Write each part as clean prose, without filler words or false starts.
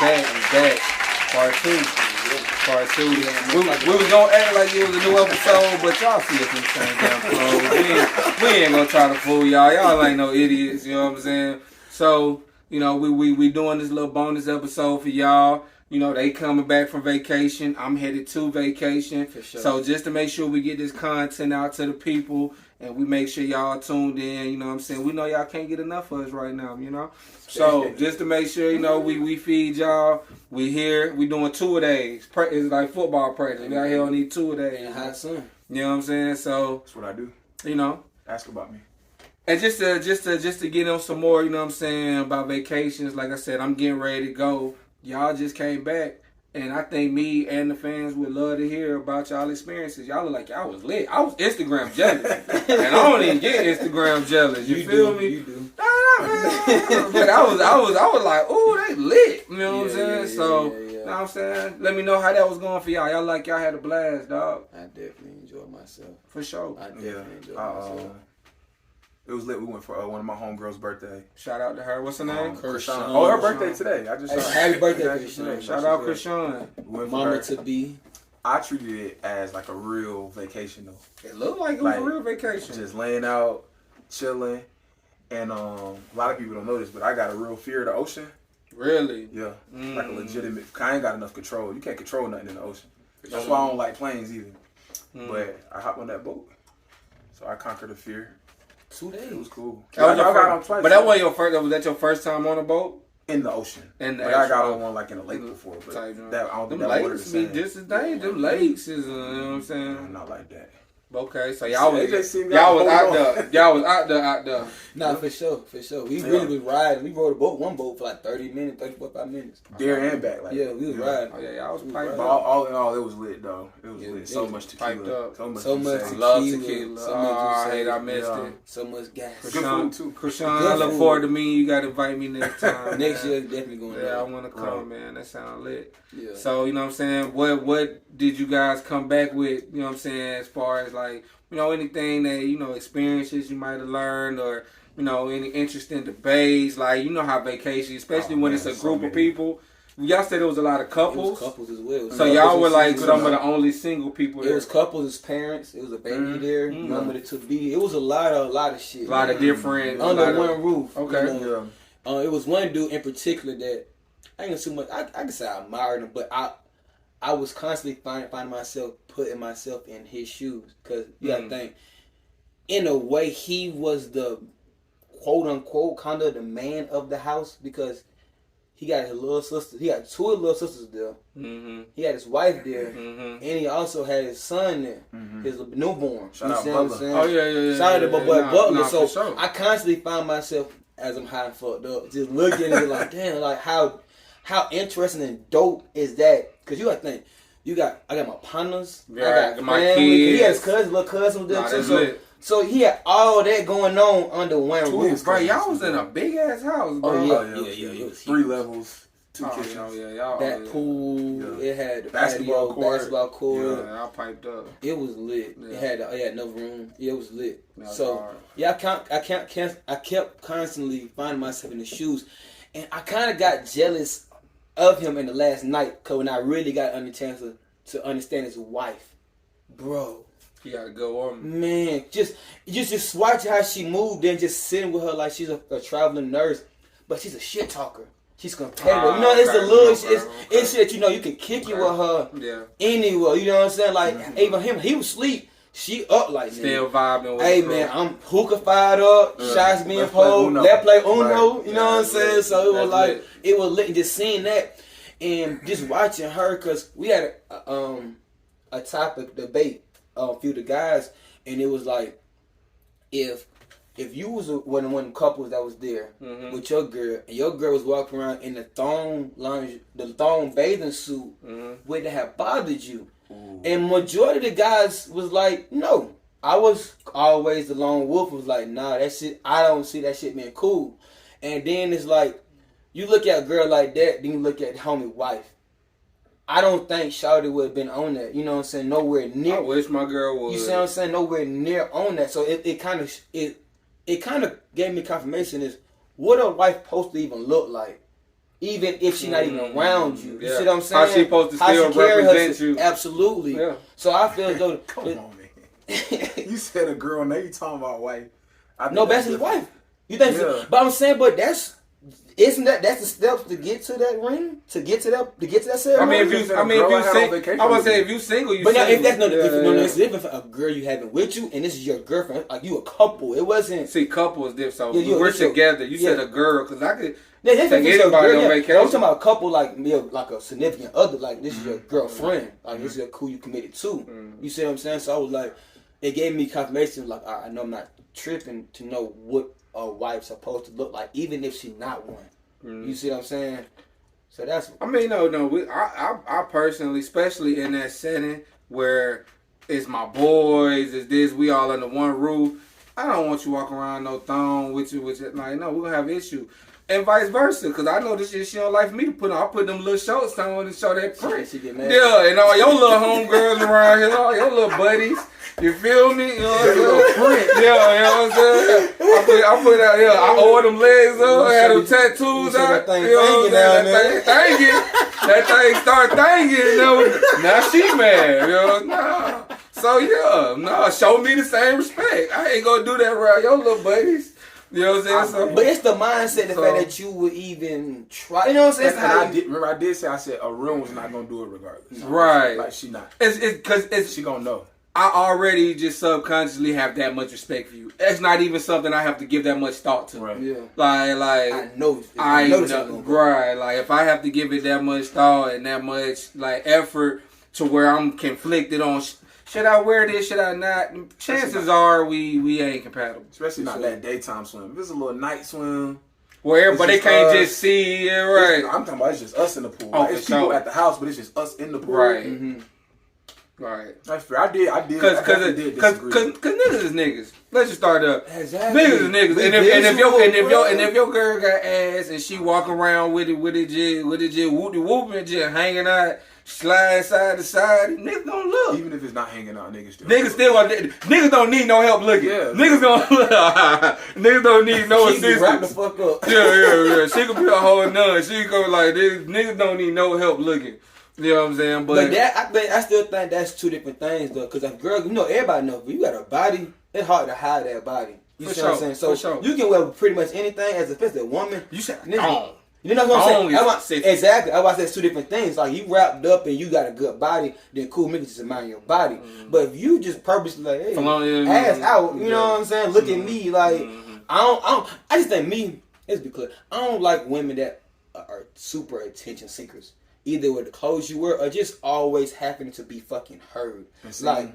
back. Part two. Part two. We was gonna act like it was a new episode, but y'all see us in the same damn clothes. We ain't gonna try to fool y'all. Y'all ain't no idiots, you know what I'm saying? So, you know, we doing this little bonus episode for y'all. You know, they coming back from vacation. I'm headed to vacation. For sure. So just to make sure we get this content out to the people and we make sure y'all tuned in, you know what I'm saying? We know y'all can't get enough of us right now, you know? So just to make sure, you know, we feed y'all. We here. We doing 2 days. It's like football practice. We out here on these 2 days. In hot sun. You know what I'm saying? So that's what I do. You know. Ask about me. And just to get on some more, you know what I'm saying, about vacations, like I said, I'm getting ready to go. Y'all just came back, and I think me and the fans would love to hear about y'all experiences. Y'all look like y'all was lit. I was Instagram jealous, and I don't even get Instagram jealous. You feel me? You do. But I was like, ooh, they lit. You know what I'm saying? You know what I'm saying? Let me know how that was going for y'all. Y'all like y'all had a blast, dog. I definitely enjoyed myself. For sure. I definitely enjoyed myself. It was lit. We went for one of my homegirls' birthday. Shout out to her. What's her name? Krishan. Oh, her birthday today. I just happy birthday, Krishan. Shout out Krishan. Mama to be. I treated it as like a real vacation though. It looked like it was a real vacation. Just laying out, chilling, and a lot of people don't know this, but I got a real fear of the ocean. Really? Yeah. Like a legitimate. I ain't got enough control. You can't control nothing in the ocean. That's why I don't like planes either. But I hopped on that boat, so I conquered the fear. 2 days. It was cool. But that wasn't your first. Was that your first time on a boat? In the ocean. I got on one like in a lake before. But I don't think that lakes be just as dangerous. Them lakes is, you know what I'm saying? Not like that. Okay, so y'all was out there. Nah, for sure. We really was riding. We rode one boat for like 30 minutes, 45 minutes. There and back. We was riding. Oh yeah, y'all was piped up. All in all, it was lit though. It was lit. So much tequila. So much tequila. Love tequila. I missed it. So much gas. Good food too. Krishan, I look forward to me. You got to invite me next time. Next year, definitely going to. Yeah, I want to come, man. That sounds lit. Yeah. So, you know what I'm saying? What did you guys come back with, you know what I'm saying, as far as like, you know, anything that, you know, experiences you might have learned or, you know, any interesting debates, like, you know how vacation, especially when it's a group of people. Y'all said there was a lot of couples. It was couples as well. So y'all were like some of the only single people there. It was couples, his parents. It was a baby there. Mama to be. It was a lot of shit. A lot of different. Under one roof. Okay. You know? It was one dude in particular that I ain't too much. I can say I admired him, but I was constantly finding myself putting myself in his shoes because you gotta think. In a way, he was the quote unquote kind of the man of the house because he got his little sister. He got 2 little sisters there. Mm-hmm. He had his wife there, and he also had his son there, his newborn. Shout out Butler. Oh yeah. Shout out to Butler. So sure. I constantly find myself as I'm high and fucked up, just looking at it like, damn, like how interesting and dope is that? Because you gotta think, I got my partners, I got my family. kids. He had his little cousin was there too. So he had all that going on under one roof. Bro, y'all was in a big ass house, bro. Oh yeah. It was 3 levels, 2 kitchens. Y'all. That pool, it had the basketball court. Yeah, y'all piped up. It was lit. Yeah. It had no room. Yeah, it was lit. Was so hard. yeah, I kept constantly finding myself in the shoes, and I kind of got jealous of him in the last night because when I really got a chance to understand his wife, bro. You gotta go on. Man, just watch how she moved and just sitting with her like she's a traveling nurse, but she's a shit talker. She's competitive. You know, it's a little it's shit that you know you can kick you with her anywhere. You know what I'm saying? Like even him, he was asleep. She up like still vibing with hey man, I'm hookah fired up, shots being pulled, let's play Uno, you know what I'm saying? So it was like it was lit just seeing that and just watching her cause we had a topic debate a few of the guys and it was like if you was one of the couples that was there with your girl and your girl was walking around in the thong bathing suit, would it have bothered you? Ooh. And majority of the guys was like, no. I was always the lone wolf. Was like, nah, that shit. I don't see that shit being cool. And then it's like, you look at a girl like that, then you look at the homie wife. I don't think Shawty would have been on that. You know what I'm saying? Nowhere near. I wish my girl would. You see what I'm saying? Nowhere near on that. So it kind of gave me confirmation is what a wife supposed to even look like. even if she's not even around you. You see what I'm saying? How she supposed to still represent you? Absolutely. Yeah. So I feel as though. Come on, man. You said a girl, now you talking about wife. No, that's his wife. You think? So? But I'm saying, but that's the steps to get to that ring, to get to that ceremony. If you single, I would say if you single, you. But now, single. if that's it's different for a girl you having with you, and this is your girlfriend, like you a couple. It wasn't. See, couple is different. So we're together. You said a girl, because I could. Yeah, take anybody on vacation. I'm talking about a couple like a significant other. Like this is your girlfriend. Like this is who you committed to. You see what I'm saying? So I was like, it gave me confirmation. Like I know I'm not tripping to know what a wife's supposed to look like, even if she's not one. You see what I'm saying? So that's. I mean, no. I personally, especially in that setting where it's my boys, it's this, we all under one roof. I don't want you walking around no thong with you. Like, no, we're gonna have issue. And vice versa, because I know this shit she don't like for me to put on. I put them little shorts on to show that print. She get mad. Yeah, and all your little homegirls around here, all your little buddies. You feel me? You know what I'm saying? Yeah, you know what I'm saying? I put out, I ordered them legs up, I had them tattoos out. That thing you know what I'm saying? That thing start thinking. Now she mad. You know? So show me the same respect. I ain't gonna do that around your little buddies. You know what I'm saying? But it's the mindset, the fact that you would even try. You know what I'm saying? I did say, I said a real one's not gonna do it regardless. Right. Like she not. It's because she gonna know. I already just subconsciously have that much respect for you. It's not even something I have to give that much thought to. Right. Yeah. Like I know. Right. Like if I have to give it that much thought and that much like effort to where I'm conflicted on. Should I wear this? Should I not? Chances are we ain't compatible. Especially not that daytime swim. If it's a little night swim. Where everybody can't just see it, right? I'm talking about it's just us in the pool. Oh, like, it's people at the house, but it's just us in the pool. Right. Mm-hmm. Right. That's fair. I did. Because niggas is niggas. Let's just start up. Exactly. Niggas is niggas. And if your girl got ass and she walk around with it just whooping, just hanging out. Slide side to side, niggas don't look. Even if it's not hanging out, niggas still. Niggas don't need no help looking. Yeah. Niggas don't need no assistance. She wrap the fuck up. Yeah. She could be a whole nun. She could go like this. Niggas don't need no help looking. You know what I'm saying? But I still think that's two different things though. Because if girl, everybody knows, but you got a body, it's hard to hide that body. You see what I'm saying? So you can wear pretty much anything as if it's a woman. You said nigga. You know what I'm saying? Exactly. I watch that's two different things. Like you wrapped up and you got a good body, then cool, make it just admire your body. Mm-hmm. But if you just purposely like, hey, ass out, you know what I'm saying? Look at me, like I just think me. Let's be clear. I don't like women that are super attention seekers. Either with the clothes you wear or just always happening to be fucking heard. Like,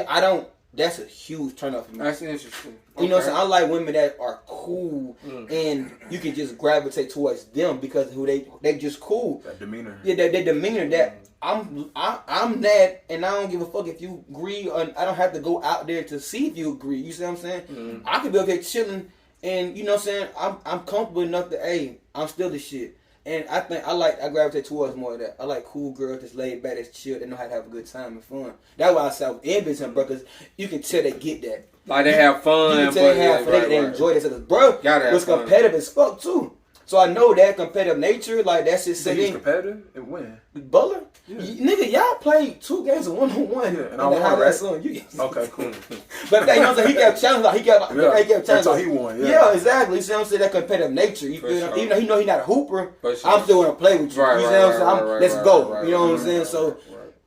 I don't. That's a huge turn off for me. That's interesting. You know what I'm saying? I like women that are cool and you can just gravitate towards them because of who they just cool. That demeanor. Yeah, that demeanor that I'm that and I don't give a fuck if you agree or I don't have to go out there to see if you agree. You see what I'm saying? I could be okay chilling and you know what I'm saying? I'm comfortable enough that hey, I'm still the shit. And I think I gravitate towards more of that. I like cool girls that's laid back, that's chill, that know how to have a good time and fun. That's why I say with envying, bro, because you can tell they get that. Like they have fun. You can tell they enjoy this. Bro was competitive as fuck too. So I know that competitive nature, like that's just set in. Competitive and win. Butler? Yeah. Nigga, y'all played 2 games of 1-on-1. Yeah, and I won, right? Okay, cool. But you know what I'm saying? He kept challenging. He kept challenging. That's how he won. Yeah, exactly. You see what I'm saying? That competitive nature. You feel? Sure. Even though he know he's not a hooper, I'm still want to play with you. Right, you see what I'm saying? Let's go. You know what I'm saying? So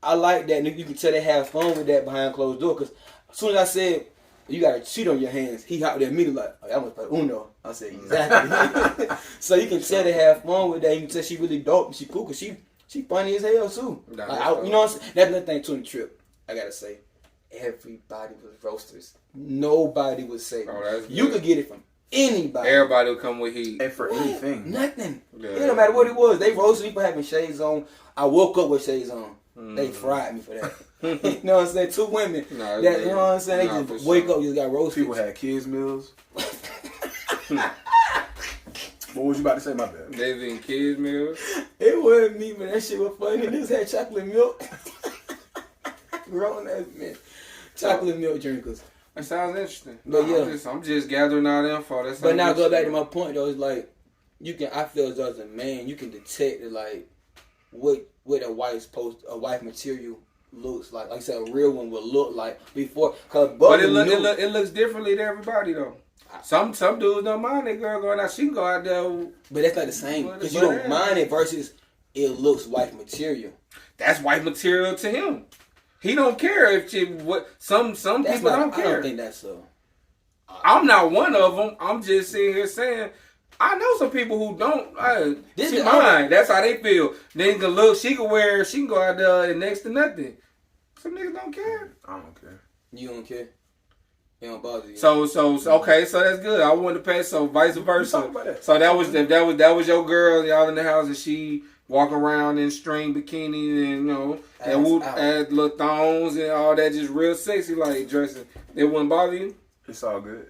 I like that. You can tell they have fun with that behind closed door. Because as soon as I said, you got a cheat on your hands, he hopped there immediately like, oh, I must play Uno. I said, exactly. So you can tell they have fun with that. You can tell she really dope and she cool because she funny as hell too. You know what I'm saying? That's another thing too in the trip. I gotta say, everybody was roasters. Nobody would say you could get it from anybody. Everybody would come with heat. And for anything. Nothing. It don't matter what it was. They roasted me for having shades on. I woke up with shades on. They fried me for that. You know what I'm saying? 2 women. You know what I'm saying? They just wake up, just got roasted. People had kids' meals. What was you about to say, my bad? They was eating kids' meals. It wasn't me, but that shit was funny. This had chocolate milk. Grown ass men. Chocolate milk drinkers. That sounds interesting. But I'm just gathering all the info. But now go back to my point though. It's like I feel as though as a man, you can detect it, like what a wife material looks like. Like I said, a real one will look like before. But it looks differently to everybody though. Some dudes don't mind that girl going out. She can go out there. But that's not the same because you don't mind it versus it looks wife material. That's wife material to him. He don't care if some people don't care. I don't think that's so. I'm not one of them. I'm just sitting here saying, I know some people who don't. She mine. That's how they feel. They can look. She can go out there and next to nothing. Some niggas don't care. I don't care. You don't care. It don't bother you. So okay. So that's good. I wanted to pass. So vice versa. So that was your girl. Y'all in the house and she walk around in string bikini and add little thongs and all that, just real sexy like dressing. It wouldn't bother you. It's all good.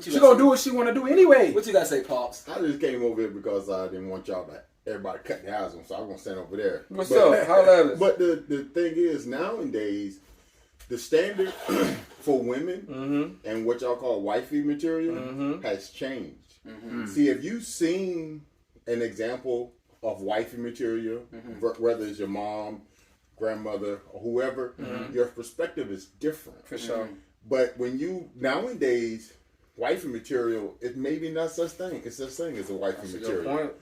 She gonna do what she wanna do anyway. What you gotta say, Pops? I just came over here because I didn't want y'all to everybody cut their eyes on, so I'm gonna stand over there. What's up? Holla at us. But the thing is, nowadays, the standard for women and what y'all call wifey material has changed. See, if you've seen an example of wifey material, whether it's your mom, grandmother, or whoever, your perspective is different. For sure. But when nowadays, wifey material, it maybe not such thing. It's such thing as a wifey material.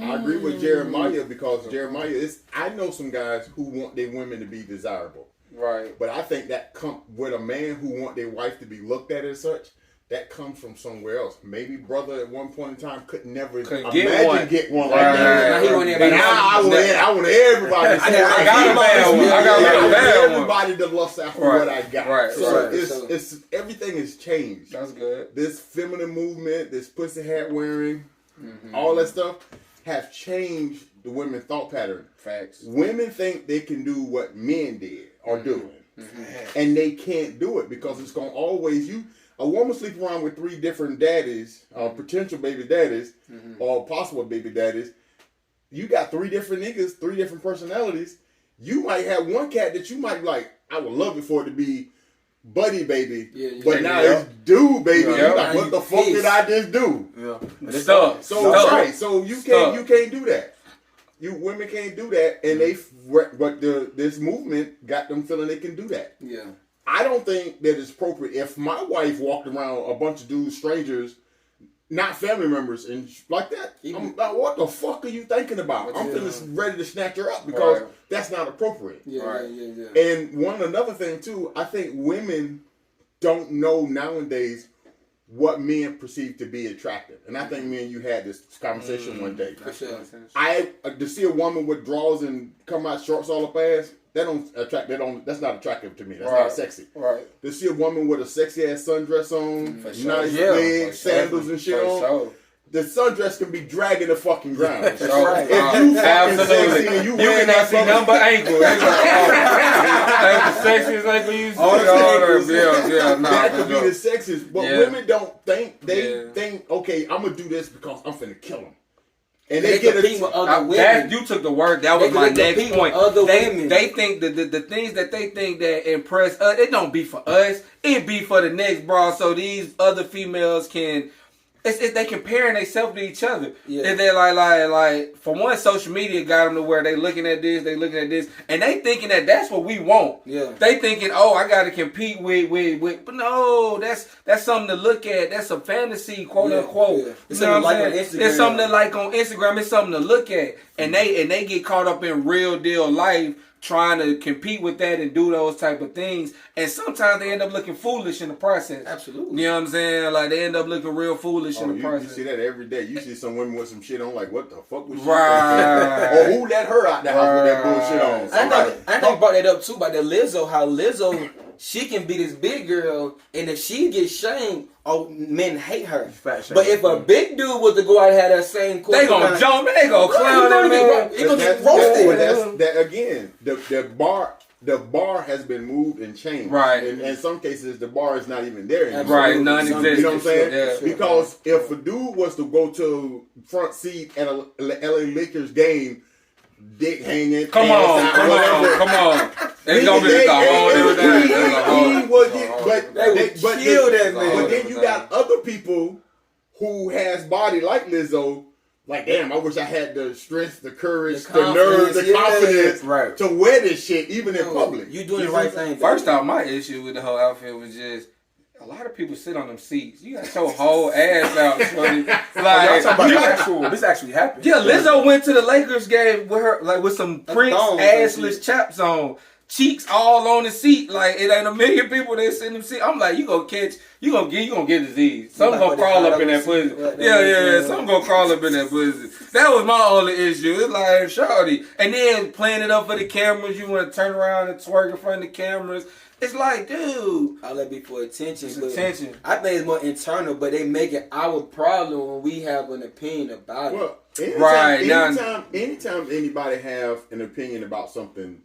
I agree with Jeremiah because Jeremiah I know some guys who want their women to be desirable. Right. But I think that with a man who want their wife to be looked at as such, that comes from somewhere else. Maybe brother at one point in time could never get one like that. But now I want everybody. I got everybody to lust after what I got. Right. So it's everything has changed. That's good. This feminine movement, this pussy hat wearing, all that stuff have changed the women's thought pattern. Facts. Women think they can do what men did or doing, and they can't do it because it's gonna always a woman sleep around with 3 different daddies, potential baby daddies, or possible baby daddies. You got 3 different niggas, 3 different personalities. You might have one cat that you might like. I would love it for it to be buddy baby, but now it's dude baby. You're like, what the fuck did I just do? Yeah. Stop. So you can't do that. You women can't do that, and this movement got them feeling they can do that. Yeah. I don't think that it's appropriate if my wife walked around a bunch of dudes, strangers, not family members, and like that. I'm like, what the fuck are you thinking about? I'm feeling ready to snatch her up because that's not appropriate. Yeah. And another thing too, I think women don't know nowadays what men perceive to be attractive. And I think me and you had this conversation one day. To see a woman with drawers and come out shorts all up ass, that's not attractive to me. That's not sexy. Right. To see a woman with a sexy ass sundress on, nice legs, sandals and shit on. The sundress can be dragging the fucking ground. That's right. If you fucking sexy and you cannot see number ankle. That's the sexiest ankle you see. That could be the sexiest. But women don't think. They think, okay, I'm going to do this because I'm finna kill him. And they get with other women. You took the word. That was my next point. They think the things that they think that impress us, it don't be for us. It be for the next bra. So these other females can... they comparing themselves to each other. Yeah. And they're like for one, social media got them to where they looking at this, and they thinking that that's what we want. Yeah. They thinking, oh, I got to compete with, but no, that's something to look at. That's a fantasy, quote unquote. Yeah. It's something like on Instagram. It's something to like on Instagram. It's something to look at, and they get caught up in real deal life, trying to compete with that and do those type of things. And sometimes they end up looking foolish in the process. Absolutely. You know what I'm saying? Like, they end up looking real foolish in the process. You see that every day. You see some women with some shit on, like, what the fuck was she right. Or who let her out the house with that bullshit on? I think brought that up, too, about that Lizzo, how Lizzo, she can be this big girl, and if she gets shamed, men hate her. But if a big dude was to go out and have that same they gonna jump, they gonna clown that man. He gonna get roasted. But that again, the bar has been moved and changed. Right. In some cases, the bar is not even there anymore. Right, non-existent. You know what I'm saying? Yeah. Because if a dude was to go to front seat at a LA Lakers game, dick hanging, come on. It's gonna be the whole thing. But then you got other people who has body like Lizzo like, damn, I wish I had the strength, the courage, The the nerve, the confidence, confidence Right. to wear this shit, even in public. You doing the see right what I'm thing. First off, my issue with the whole outfit was just a lot of people sit on them seats. You got your whole ass out, shorty. Y'all Like, talking about actual. This actually happened. yeah, Lizzo went to the Lakers game with her, like, with some Prince thong, assless chaps on, cheeks all on the seat. Like, it ain't a million people that sit in them seat. I'm like, you gonna get disease. Something gonna crawl up in that pussy. Yeah. Something gonna crawl up in that pussy. That was my only issue. It's like, shorty, and then playing it up for the cameras. You want to turn around and twerk in front of the cameras. It's like, dude, All that be for attention. it's but attention. I think it's more internal, but they make it our problem when we have an opinion about it. Well, Right, anytime anybody have an opinion about something,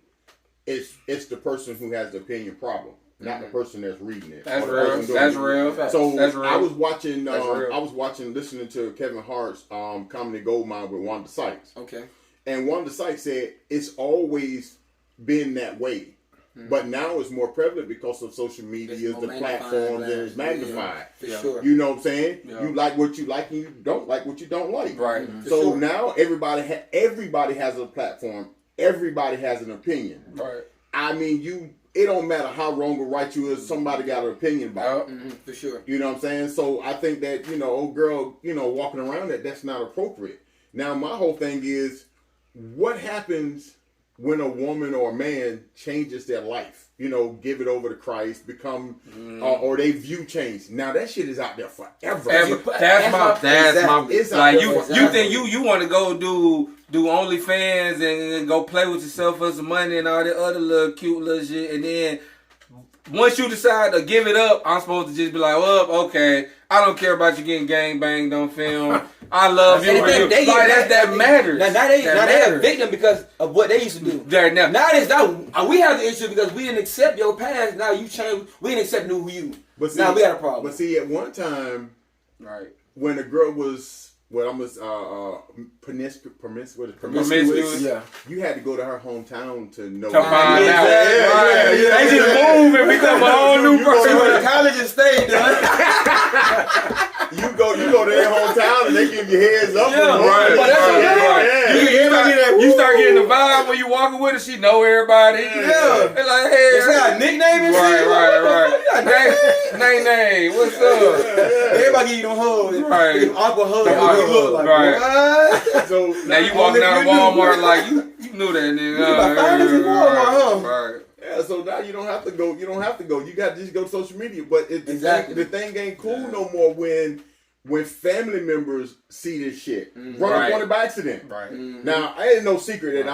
it's the person who has the opinion problem, not the person that's reading it. That's or the real. person doing That's it. real. So That's real. I was watching, That's real. listening to Kevin Hart's Comedy Goldmine with Wanda Sykes, Okay. and Wanda Sykes said it's always been that way, but now it's more prevalent because of social media, It's more the magnified, platforms, and it's yeah. magnified. For Yeah. sure. You know what I'm saying? Yeah. You like what you like, and you don't like what you don't like. Right. For So sure. now everybody has a platform. Everybody has an opinion. Right. I mean, it don't matter how wrong or right you is. Somebody got an opinion about it. For sure. You know what I'm saying? So I think that, old girl, walking around that's not appropriate. Now my whole thing is, what happens when a woman or a man changes their life? Give it over to Christ, become, or they view change. Now that shit is out there forever. That's my. It's out Like there you forever. think you want to go do OnlyFans and go play with yourself for some money and all that other little cute little shit, and then once you decide to give it up, I'm supposed to just be like, well, okay, I don't care about you getting gang banged on film. I love you. That matters. Now they a victim because of what they used to do. Now it's not. We have the issue because we didn't accept your past. Now you change. We didn't accept who you. But see, now we got a problem. But see, at one time, Right. when a girl was promiscuous, Yeah. you had to go to her hometown to know. To find out. Yeah. They just move and become a whole new You go person. to college and state. You go to their hometown and they give you heads up. Yeah, Right. But that's Right. You start getting the vibe when you walking with her. She know everybody. Yeah. They're like, hey. They got a nickname and shit. Right. Nay, what's up? Everybody give you them hugs. Right. Them awkward hugs. Them awkward You look like, hugs, what? So Now you walking out of Walmart like you knew that nigga. You about finest in Walmart, huh? Right. yeah, so now you don't have to go. You don't have to go. You got to just go to social media. But Exactly. the thing ain't cool no more when family members see this shit. Run Right. up on it by accident. Right. Now, I ain't no secret that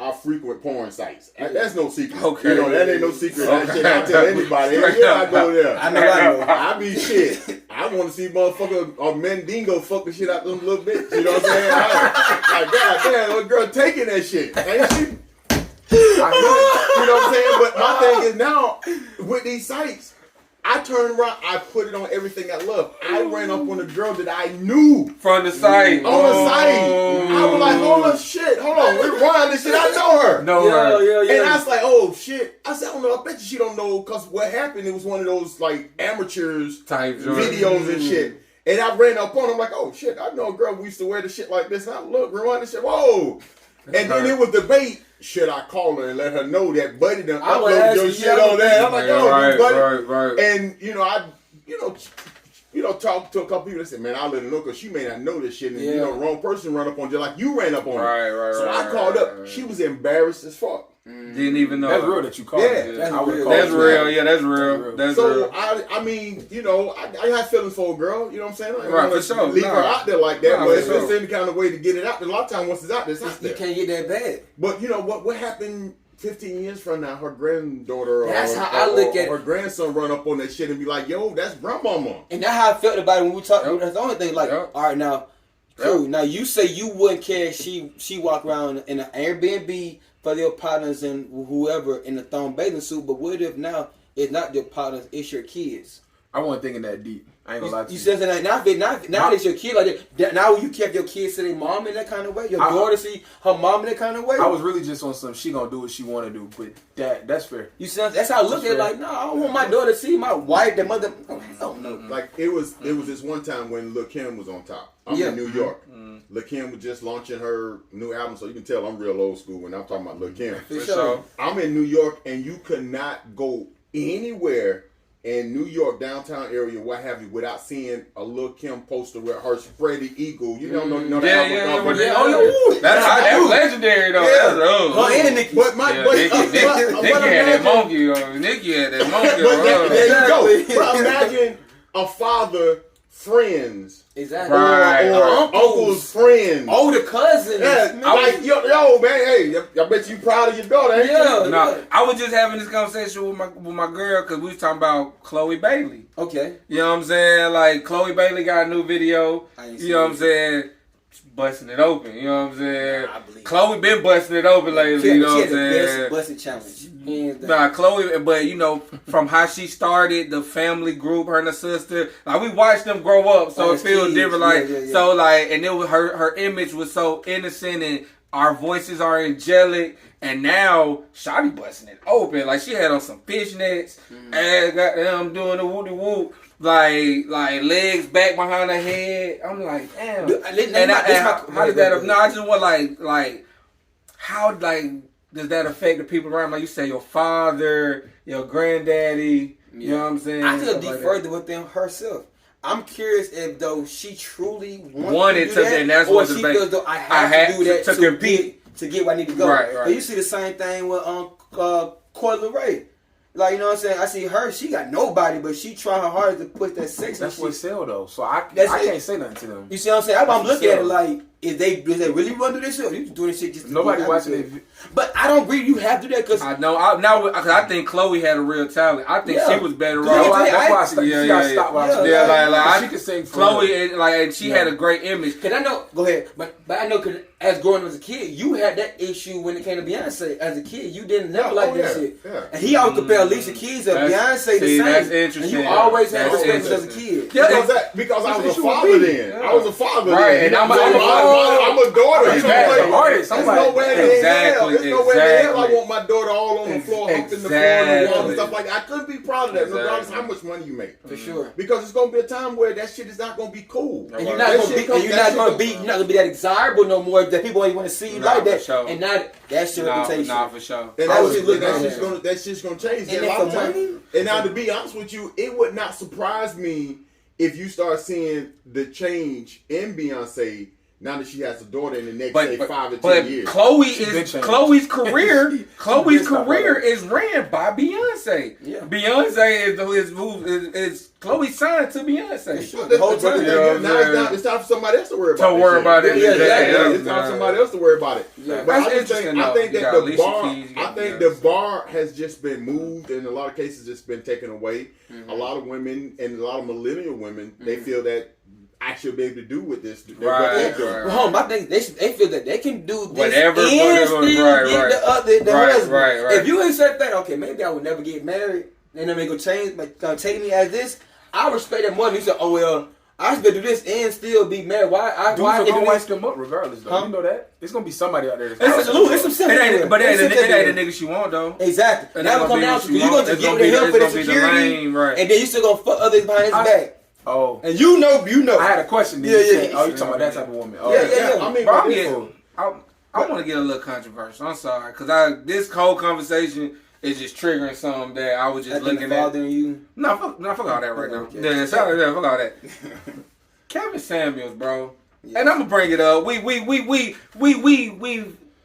I frequent porn sites. That's no secret. Okay. That ain't no secret. That shit I tell anybody. Yeah, I go there. I know. I be shit. I want to see motherfucker or Mendingo fuck the shit out them little bitch. You know what I'm saying? Like, God damn, little girl taking that shit. Ain't she? You know what I'm saying? But my thing is now, with these sites, I turn around, I put it on everything I love. I ran up on a girl that I knew From the site. on the site. I was like, hold on, rewind this shit. I know her. Yeah. And I was like, oh shit. I said, I don't know. I bet you she don't know, because what happened, it was one of those like amateurs Type videos and shit. And I ran up on her, I'm like, oh shit, I know a girl who used to wear the shit like this. And I look, rewind this shit, whoa. And then it was debate. Should I call her and let her know that Buddy done uploaded your shit on there? I'm like, oh, Buddy. Right. And I talked to a couple people that said, man, I'll let her know because she may not know this shit. And wrong person run up on you like you ran up on her. Right. So I called up. She was embarrassed as fuck. Didn't even know. That's real that you called. Yeah. That's That's real. Yeah, that's real. That's So real. I mean, I have feelings for a girl. You know what I'm saying? I ain't Right, wanna for sure. leave her out there like that. Nah, But for if sure. it's any kind of way to get it out there, a lot of times once it's out there, it's out You there. can't get that bad. But you know what happened 15 years from now? Her granddaughter That's how I look at it. her grandson run up on that shit and be like, yo, that's grandmama. And that's how I felt about it when we talked. Yep. That's the only thing. Like, Yep. all right, now, true. Now you say you wouldn't care if she walk around in an Airbnb for their partners and whoever in a thong bathing suit. But what if now it's not your partners, it's your kids? I wasn't thinking that deep. I ain't gonna lie to you. You said that now it's your kid like that. Now you kept your kids see their mom in that kind of way. Your daughter see her mom in that kind of way. I was really just on some. She gonna do what she want to do, but that's fair. You see, that's how I look at it. Like, no, I don't want my daughter to see my wife, the mother. don't know. Like it was this one time when Lil' Kim was on top. I'm in New York. Lil' Kim was just launching her new album, so you can tell I'm real old school when I'm talking about Lil' Kim. For sure. I'm in New York, and you could not go anywhere in New York downtown area, what have you, without seeing a Lil' Kim poster with her spread the eagle. You don't know that album cover? That's legendary though. Her and Nicki. But Nicki had that monkey. Nicki had that monkey. There you go. But imagine a father, friends, exactly, right. or uncle's friends, older cousins. Yeah, like yo, man, hey, I bet you proud of your daughter. Ain't you? No, I was just having this conversation with my girl because we was talking about Chloe Bailey. Okay, you know what I'm saying? Like Chloe Bailey got a new video. You know what I'm saying? Busting it open. You know what I'm saying? Chloe been busting it open lately. You know what I'm saying? Busted challenge. Nah, Chloe, but you know, from how she started, the family group, her and her sister, like we watched them grow up, so it feels different. Like so, like, and it was her image was so innocent, and our voices are angelic. And now Shawty busting it open, like she had on some fishnets, and goddamn doing the woody whoop. Like legs back behind her head. I'm like, damn. How did that? No, I just want like how does that affect the people around? Like you say, your father, your granddaddy. You know what I'm saying? I took a deep further with them herself. I'm curious if though she truly wanted to do that, and that's or what she feels though I have to do that to compete to get where I need to go. Right. But you see the same thing with Coi Leray. Like, you know what I'm saying? I see her, she got nobody, but she trying her hardest to put that sex. That's what sell though. So I can't say nothing to them. You see what I'm saying? I'm looking at it like, do they really want to do this shit? Or you doing this shit just to nobody watching it. But I don't agree. You have to do that because I know. I think Chloe had a real talent. I think she was better off. That's why I stopped watching. Like she could sing. Chloe, and she had a great image. Cause I know. Go ahead, but I know because as growing up as a kid, you had that issue when it came to Beyonce. As a kid, you didn't never like that shit. Yeah. And he always compared Alicia Keys to Beyonce the same. That's interesting. And you always had respect as a kid. Because I was a father then. I was a father then. And I'm a daughter. There's no way in Exactly. hell I want my daughter all on the floor, up in the floor and the wall and stuff like that. I couldn't be proud of that, regardless of how much money you make. For sure. Because it's gonna be a time where that shit is not gonna be cool. And you're not gonna be that desirable no more. That people ain't want to see you like that. Sure. And not that's your reputation. Nah, for sure. And that's just gonna change. And a lot of times. And now, to be honest with you, it would not surprise me if you start seeing the change in Beyonce now that she has a daughter in the next 5 to 10 years. Chloe's career is ran by Beyonce. Yeah. Beyonce is Chloe signed to Beyonce. Sure. The whole time. Now it's time for somebody else to worry about it. It's time for somebody else to worry about it. Yeah. But I think that the bar has just been moved, and in a lot of cases it's been taken away. Mm-hmm. A lot of women and a lot of millennial women, they feel that I should be able to do with this. Right. I think they feel that they can do this whatever, and still get the husband. Right. If you accept that, okay, maybe I would never get married, and then they gonna change, take me as this. I respect that more than you say, oh well, I should do this and still be married. Why gonna wipe them up regardless though? You know that? There's gonna be somebody out there that's it's some simple. It ain't the nigga she want though. Exactly. And that will come down to you gonna just get with him for the security, and then you still gonna fuck others behind his back. Oh, and you know. I had a question. Yeah. You talking about that type of woman? Oh, yeah. I mean, I want to get a little controversial. I'm sorry, because this whole conversation is just triggering something that I was just looking at. You? No, fuck all that right now. Yeah, fuck all that. Kevin Samuels, bro, and I'm gonna bring it up. We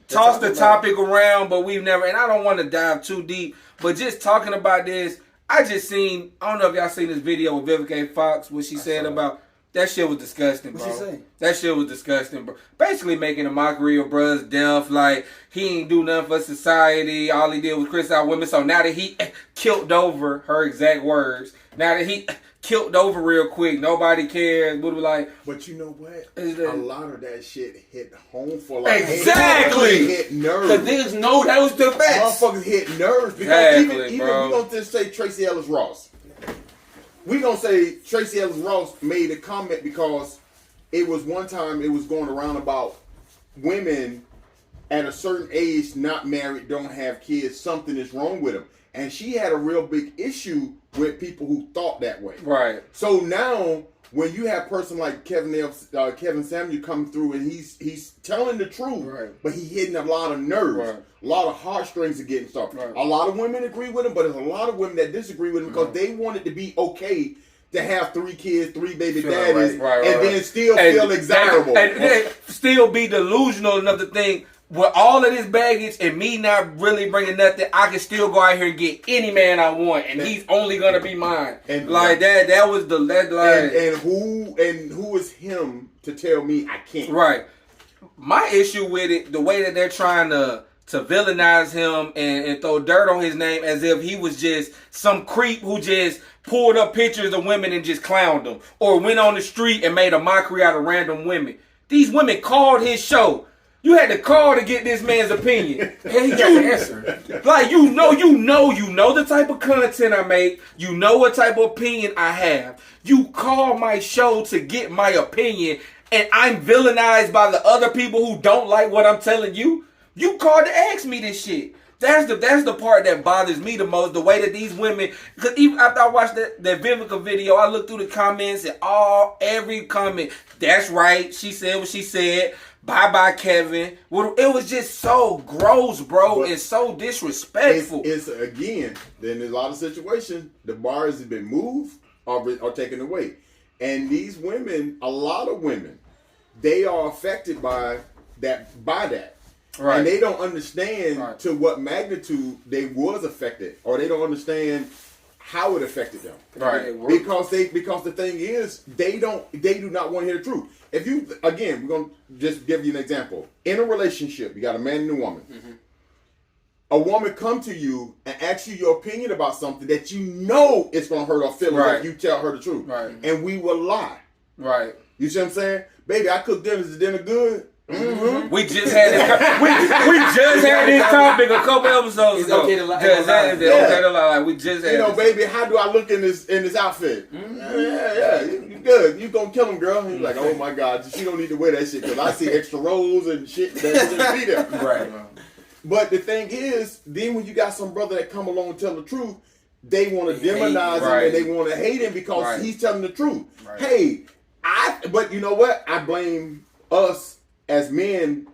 tossed the topic around, but we've never. And I don't want to dive too deep, but just talking about this. I don't know if y'all seen this video with Vivica Fox, what she said about, that shit was disgusting, bro. What she say? That shit was disgusting, bro. Basically making a mockery of bruh's death, like, he ain't do nothing for society, all he did was criticize women, so now that he killed over, her exact words, now that he killed over real quick, nobody cares, But you know what? A lot of that shit hit home for exactly. Hit nerves. Because niggas know that was the facts. Motherfuckers hit nerves. Because even we gonna just say Tracy Ellis Ross. We gonna say Tracy Ellis Ross made a comment because it was one time it was going around about women at a certain age, not married, don't have kids, something is wrong with them. And she had a real big issue with people who thought that way. Right. So now, when you have a person like Kevin Samuel come through and he's telling the truth, Right. but he hitting a lot of nerves, Right. a lot of heartstrings are getting stuck. Right. A lot of women agree with him, but there's a lot of women that disagree with him because they want it to be okay to have 3 kids, 3 baby daddies, right, and then still feel desirable. And then still be delusional enough to think, with all of this baggage and me not really bringing nothing, I can still go out here and get any man I want, and he's only gonna be mine. And like that was the and who is him to tell me I can't? Right. My issue with it, the way that they're trying to villainize him and throw dirt on his name as if he was just some creep who just pulled up pictures of women and just clowned them, or went on the street and made a mockery out of random women. These women called his show. You had to call to get this man's opinion. And he got the answer. Like, you know the type of content I make. You know what type of opinion I have. You call my show to get my opinion, and I'm villainized by the other people who don't like what I'm telling you. You called to ask me this shit. That's the part that bothers me the most. The way that these women, because even after I watched that Vivica video, I looked through the comments and every comment. That's right. She said what she said. Bye, Kevin. Well, it was just so gross, bro, and so disrespectful. It's again, then there's a lot of situations, the bars have been moved or taken away. And these women, a lot of women, they are affected by that. Right. And they don't understand to what magnitude they was affected, or they don't understand how it affected them. Right. Because the thing is, they do not want to hear the truth. If you, again, we're going to just give you an example. In a relationship, you got a man and a woman. Mm-hmm. A woman come to you and ask you your opinion about something that you know it's going to hurt her feelings if you tell her the truth. Right. And we will lie. Right. You see what I'm saying? Baby, I cooked dinner. Is the dinner good? Mm-hmm. We just had this. we just had this topic a couple episodes ago. Okay to lie. Okay to lie. Like, we just had. Baby, how do I look in this outfit? Mm-hmm. Yeah, you good. You gonna kill him, girl? He's like, oh my God, she don't need to wear that shit because I see extra rolls and shit that shouldn't be there. Right. But the thing is, then when you got some brother that come along and tell the truth, they want to demonize him and they want to hate him because he's telling the truth. Right. Hey, but you know what? I blame us as men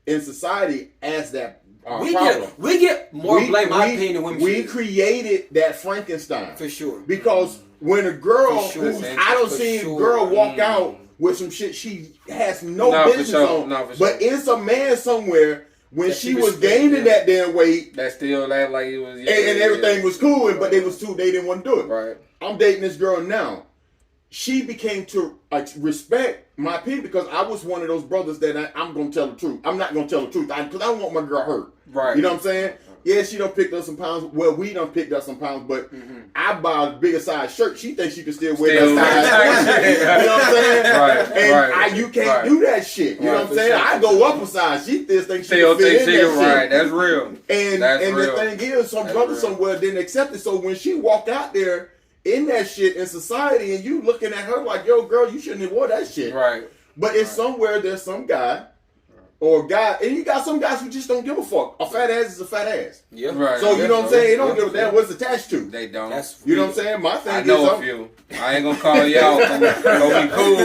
in society as that problem. We get more blame, my opinion, than women. We created that Frankenstein. For sure. Because when a girl, I don't see a girl walk out with some shit she has no business on, but it's a man somewhere when she was gaining that damn weight. That still act like it was. And everything was cool, but they didn't want to do it. Right. I'm dating this girl now. She became to respect my opinion because I was one of those brothers that I'm going to tell the truth. I'm not going to tell the truth because I don't want my girl hurt. Right. You know what I'm saying? Yeah, she done picked up some pounds. Well, we done picked up some pounds, but I buy a bigger size shirt. She thinks she can still wear that size. You know what I'm saying? Right. And you can't do that shit. You know what I'm saying? I go up a size. She still thinks she can fit in that shit. Right. That's real. And the thing is, some brother somewhere didn't accept it. So when she walked out there in that shit in society, and you looking at her like, yo, girl, you shouldn't have wore that shit. Right. But it's somewhere there's some guy or guy, and you got some guys who just don't give a fuck. A fat ass is a fat ass. Yeah. Right. So you know what I'm saying? They don't give a damn what's attached to. They don't. You know what I'm saying? My thing I know a few. I ain't gonna call you out, but we cool.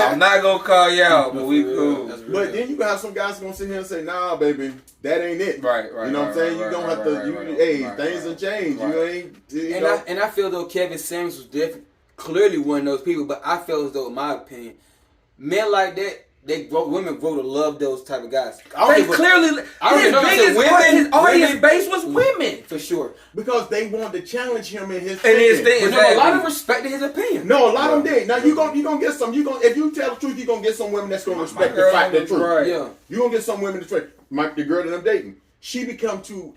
I'm not gonna call you out, but we cool. But then you gonna have some guys gonna sit here and say, nah, baby, that ain't it. Right. You know what I'm saying? You don't have to. Things have changed. You ain't. You know. And I feel though Kevin Samuels was different. Clearly one of those people, but I feel as though, in my opinion, men like that. Women grow to love those type of guys. His audience base was women. For sure. Because they wanted to challenge him in his thing. A lot of respect to his opinion. No, a lot of them did. Now you gonna get some. If you tell the truth, you're gonna get some women that's gonna respect the fact that truth. Right. Yeah. You're gonna get some women that's right. The girl that I'm dating, she become to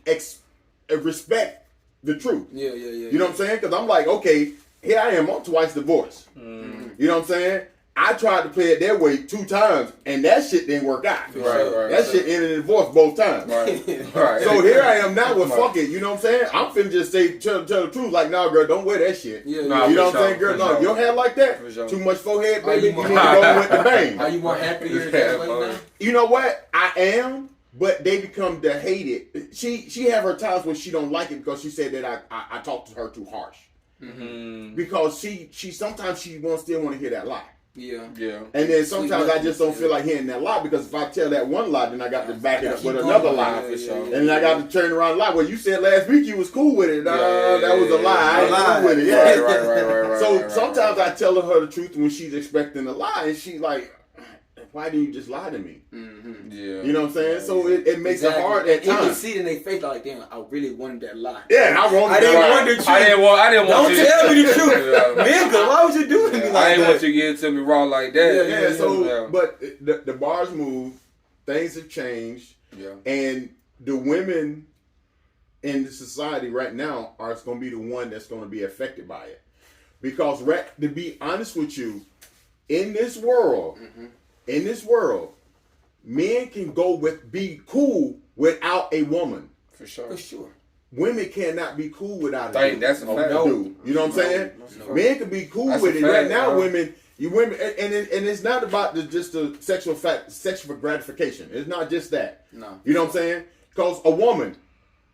respect the truth. Yeah. You know what I'm saying? Because I'm like, okay, here I am, I'm twice divorced. You know what I'm saying? I tried to play it their way 2 times, and that shit didn't work out. Right. That shit ended in divorce both times. Right. So here I am now with fuck it. You know what I'm saying? I'm finna just tell the truth. Like, nah, girl, don't wear that shit. Yeah, you know what I'm saying, girl? No, your hair like that, too much forehead, baby. You need to go with the bang. Are you more happy you're now? You know what? I am, but they become to hate it. She have her times when she don't like it because she said that I talk to her too harsh. because she sometimes she still want to hear that lie. Yeah. And then sometimes I just don't feel like hearing that lie, because if I tell that one lie, then I got to back it up with another lie. And then I got to turn around and lie. Well, you said last week you was cool with it. That was a lie. I ain't cool with it. Yeah. Right. So sometimes I tell her the truth when she's expecting a lie, and she's like, why didn't you just lie to me? Yeah. You know what I'm saying? So it makes it hard at You can times. see it in their face, like, damn, I really wanted that lie. Yeah, I wanted I didn't that lie. want the truth. I didn't want Don't you tell me the truth. Yeah. Nigga, why would you do me like that? I didn't want you to give it to me raw like that. Yeah, so, but the bars move, things have changed, and the women in the society right now are going to be the one that's going to be affected by it. Because, to be honest with you, in this world, men can be cool without a woman. For sure. For sure. Women cannot be cool without a dude. That's a fact. Dude. You know what I'm saying? No. Men can be cool That's with a it. fact, Right now, bro. women, and it's not about just the sexual gratification. It's not just that. No. You know what I'm saying? Because a woman,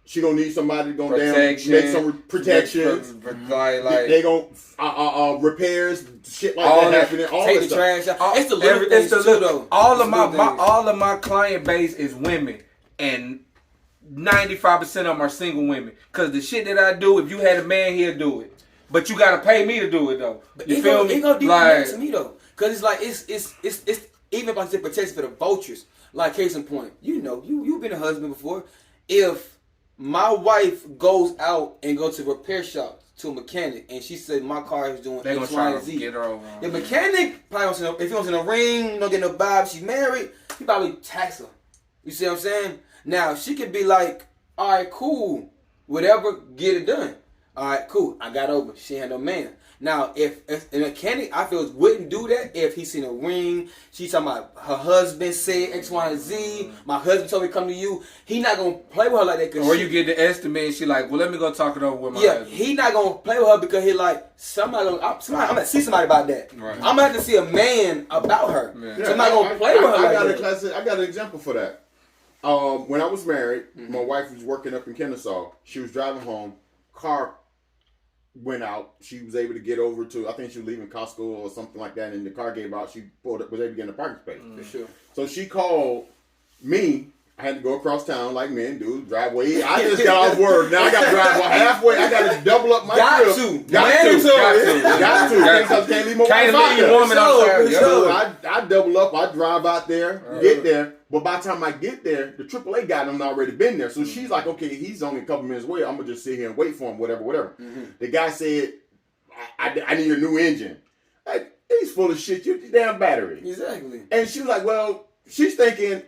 she gonna need somebody to go down, Protection. make some protection. They gonna repairs, shit like All that that. happening. All Take that the stuff. trash out. It's the little things too, though. All It's the little things. of my client base is women, and 95% of them are single women. Cause the shit that I do, if you had a man, he'll do it. But you gotta pay me to do it though. You feel me? It go deep Like, to me though, cause it's like it's even if I say protection for the vultures. Like case in point, you know, you've been a husband before. If my wife goes out and go to a repair shop to a mechanic, and she said my car is doing they gonna X, Y, try and to Z. get her over. The mechanic probably wants to know, if he wants in a ring, don't get no vibe, she's married, he probably tax her. You see what I'm saying? Now, she could be like, all right, cool, whatever, get it done. All right, cool, I got over. She had no man. Now, if a mechanic, I feel, wouldn't do that if he seen a ring, she's talking about her husband said X, Y, and Z, my husband told me to come to you, he not going to play with her like that. Or you get the estimate and she like, well, let me go talk it over with my yeah, husband. he not going to play with her because he like, I'm going to see somebody about that. Right. I'm going to have to see a man about her. Yeah. So I'm not going to play with her like that. I got an example for that. When I was married, my wife was working up in Kennesaw. She was driving home. Car went out. She was able to get over to, I think she was leaving Costco or something like that, and the car gave out. She was able to get in the parking space. For sure. So she called me. I had to go across town like men do, driveway. I just got off work. Now I got to drive halfway. I got to double up my trip. Got to. Because can't leave my wife out there. Woman outside. So I double up. I drive out there, get there. But by the time I get there, the AAA guy done already been there. So she's like, okay, he's only a couple minutes away. I'm going to just sit here and wait for him, whatever. The guy said, I need a new engine. Like, he's full of shit. You damn battery. Exactly. And she was like, well, she's thinking,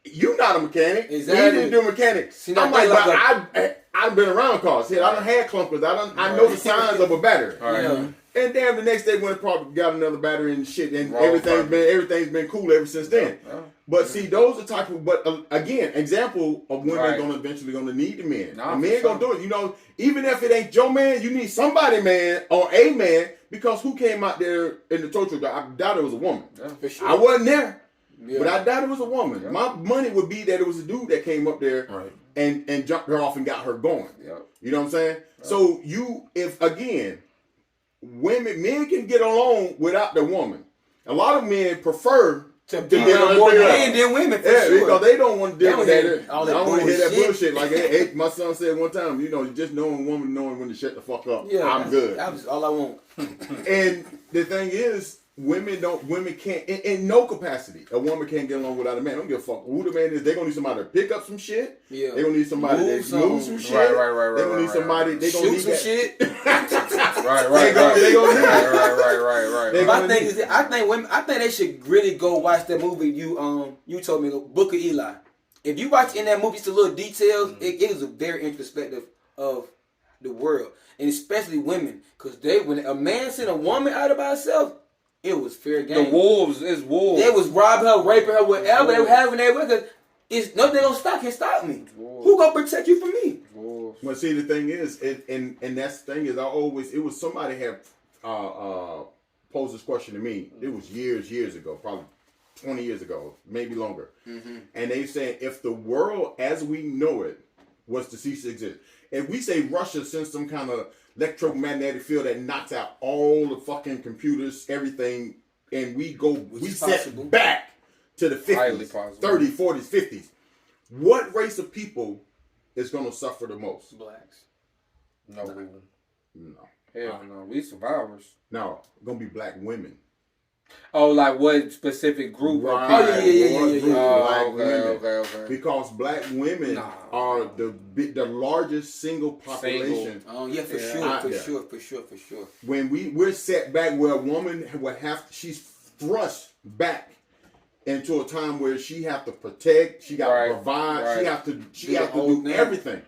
you not a mechanic. Exactly. You didn't do mechanics. I'm like, well, I've been around cars. Hell, I done had clunkers. I know the signs of a battery. Yeah. And damn, the next day went probably got another battery and shit, and everything's been cool ever since then. But see, those are type of. But again, example of women gonna eventually gonna need the men. The men gonna do it. You know, even if it ain't your man, you need somebody man or a man, because who came out there in the tow truck? I doubt it was a woman. Yeah, for sure. I wasn't there. Yeah. But I doubt it was a woman. Yeah. My money would be that it was a dude that came up there and jumped her off and got her going. Yeah. You know what I'm saying? So men can get along without the woman. A lot of men prefer to be more men than women, for sure. Because they don't want to deal with that. They don't want to hear that bullshit. Like hey, my son said one time, you know, just knowing when to shut the fuck up. Yeah, I'm good. That's all I want. And the thing is, women can't, in no capacity, a woman can't get along without a man. I don't give a fuck who the man is. They're going to need somebody to pick up some shit. Yeah. They're going to need somebody to move some shit. Right. They're going to need somebody, they're going to need some shit. Right. My thing is, I think they should really go watch that movie you told me, Book of Eli. If you watch in that movie, just the little details, it is a very introspective of the world. And especially women. Because when a man sent a woman out by herself, it was fair game. The wolves is wolves. They was robbing her, raping her, whatever they were having there with her. It's nothing can stop me. Who gonna protect you from me? Well, see, the thing is, and that's the thing is, it was somebody had posed this question to me. It was years ago, probably 20 years ago, maybe longer. And they said, if the world as we know it was to cease to exist. If we say Russia sends some kind of electromagnetic field that knocks out all the fucking computers, everything, and we set back to the 50s, 30s, 40s, 50s, what race of people is going to suffer the most? Blacks. No. No. Hell no. We survivors. No, going to be black women. Oh, like what specific group? Right. Oh, yeah. Okay. Because black women are the largest single population. Oh yeah, for sure. When we're set back where a woman would she's thrust back into a time where she have to protect, she got to provide, she have to do everything.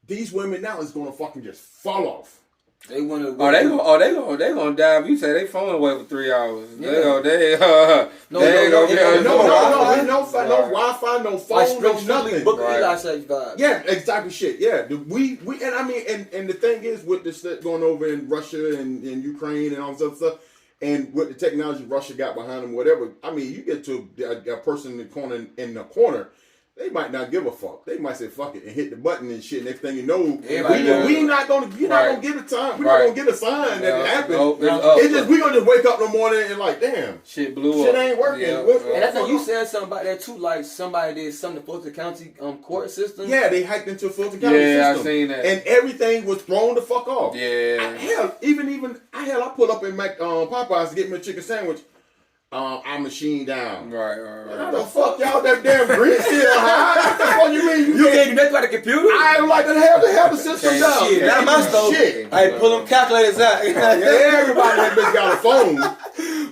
These women now is gonna fucking just fall off. They want to. They gonna dive. You say they phone away for 3 hours. Yeah. No Wi-Fi, no phone, no nothing. Vibe. Yeah, exactly. Shit. Yeah, we and I mean, and the thing is with this going over in Russia and Ukraine and all this other stuff, and with the technology Russia got behind them, whatever. I mean, you get to a person in the corner. They might not give a fuck. They might say fuck it and hit the button and shit. Next thing you know, you're not gonna get a time. We're not gonna get a sign that it happened. It's just we're gonna just wake up in the morning and like, damn, shit blew up. Shit ain't working. And I think you said something about that too. Like somebody did something to Fulton County court system. Yeah, they hacked into Fulton County system. Yeah, I seen that. And everything was thrown the fuck off. Yeah. I pull up in Popeyes to get me a chicken sandwich. I machine down. Right. How the fuck y'all that damn green still high? What the fuck you mean? You can't do nothing by the computer? I like to have the system down. Shit, not my stove. I pull them calculators out. Everybody that bitch got a phone.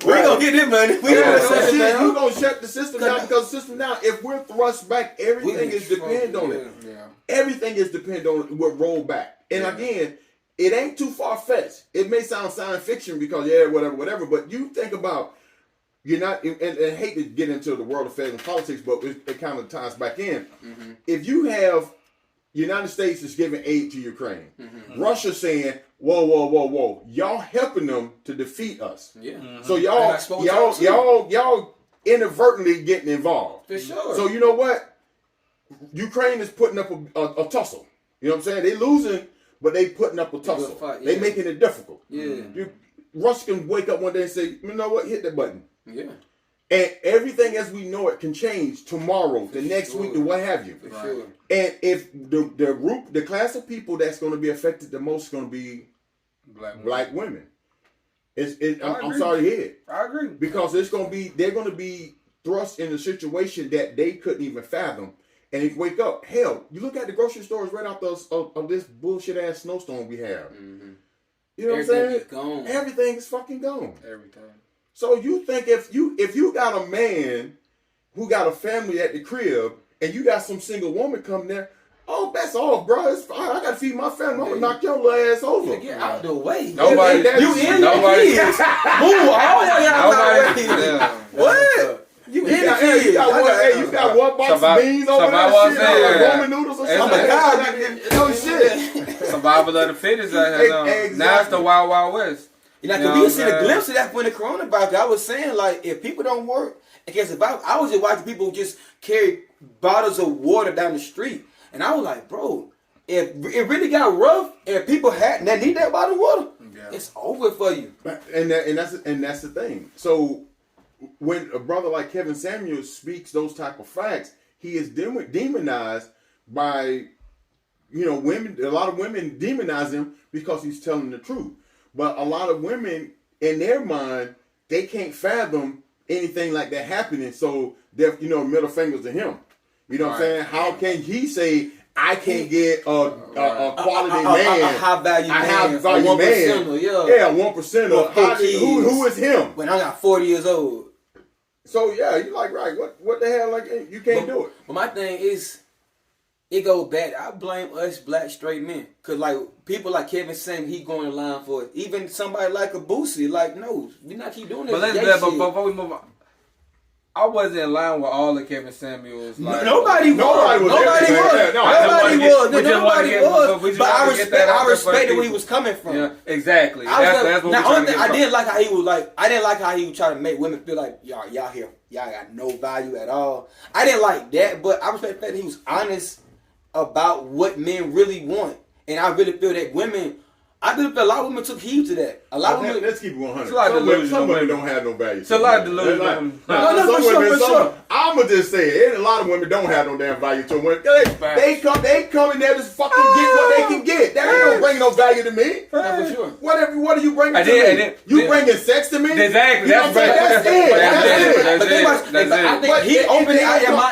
We gonna get this money. You gonna shut the system down because the system down. If we're thrust back, everything is dependent on it. Yeah. Everything is dependent on what roll back. And again, it ain't too far fetched. It may sound science fiction because whatever. But you think about. You're not, and I hate to get into the world of affairs and politics, but it kind of ties back in. Mm-hmm. If you have United States is giving aid to Ukraine, Russia saying, whoa, y'all helping them to defeat us. Yeah. Mm-hmm. So y'all inadvertently getting involved. For sure. So you know what? Ukraine is putting up a tussle. You know what I'm saying? They losing, but they putting up a tussle. They making it difficult. Yeah. Russia can wake up one day and say, you know what? Hit that button. Yeah. And everything as we know it can change tomorrow, the next week, or what have you. For sure. And if the class of people that's going to be affected the most is going to be black women. I'm sorry to hear it. I agree. Because they're going to be thrust in a situation that they couldn't even fathom. And they wake up. Hell, you look at the grocery stores right out of this bullshit ass snowstorm we have. Mm-hmm. You know what I'm saying? Gone. Everything is fucking gone. Everything. So you think if you got a man who got a family at the crib and you got some single woman come there, oh, that's off, bro. It's fine. I got to feed my family. I'm gonna knock your little ass over. Get out the way. Nobody. You in nobody. Move all y'all Nobody. What? You got one box of beans over there, shit, like Roman noodles or something. No shit. Survival of the fittest. Exactly. Now it's the Wild Wild West. We see a glimpse of that when the coronavirus. I was saying, like, if people don't work, because if I was just watching people just carry bottles of water down the street, and I was like, bro, if it really got rough, and people that need that bottle of water, it's over for you. And that's the thing. So when a brother like Kevin Samuels speaks those type of facts, he is demonized by women. A lot of women demonize him because he's telling the truth. But a lot of women, in their mind, they can't fathom anything like that happening. So they're, middle fingers to him. You know what I'm saying? How can he say, I can't get a quality man, a high value man, 1%. Who is him? When I got 40 years old. So yeah, you're like, right? What the hell? Like you can't do it. But my thing is, it goes back. I blame us black straight men, cause like people like Kevin saying he going in line for it. Even somebody like a Boosie, like no, we not keep doing this. But before we move on, I wasn't in line with all the Kevin Samuels. Like, nobody was. But I respected where he was coming from. Yeah, exactly. That's what I didn't like how he was like. I didn't like how he was trying to make women feel like y'all here, y'all got no value at all. I didn't like that, but I respect the fact that he was honest about what men really want. And I really feel that I really feel a lot of women took heed to that. A lot of women. Let's keep it 100. It's a lot of delusional Some women women. don't have no value. It's a lot of delusional women. No, for sure. I'ma just say it. A lot of women don't have no damn value to them. They come in there to fucking get what they can get. That ain't gonna bring no value to me. Yeah, for sure. What are you bringing to me? You bringing sex to me? Exactly. You know what I'm saying? That's it. That's it. I think he opened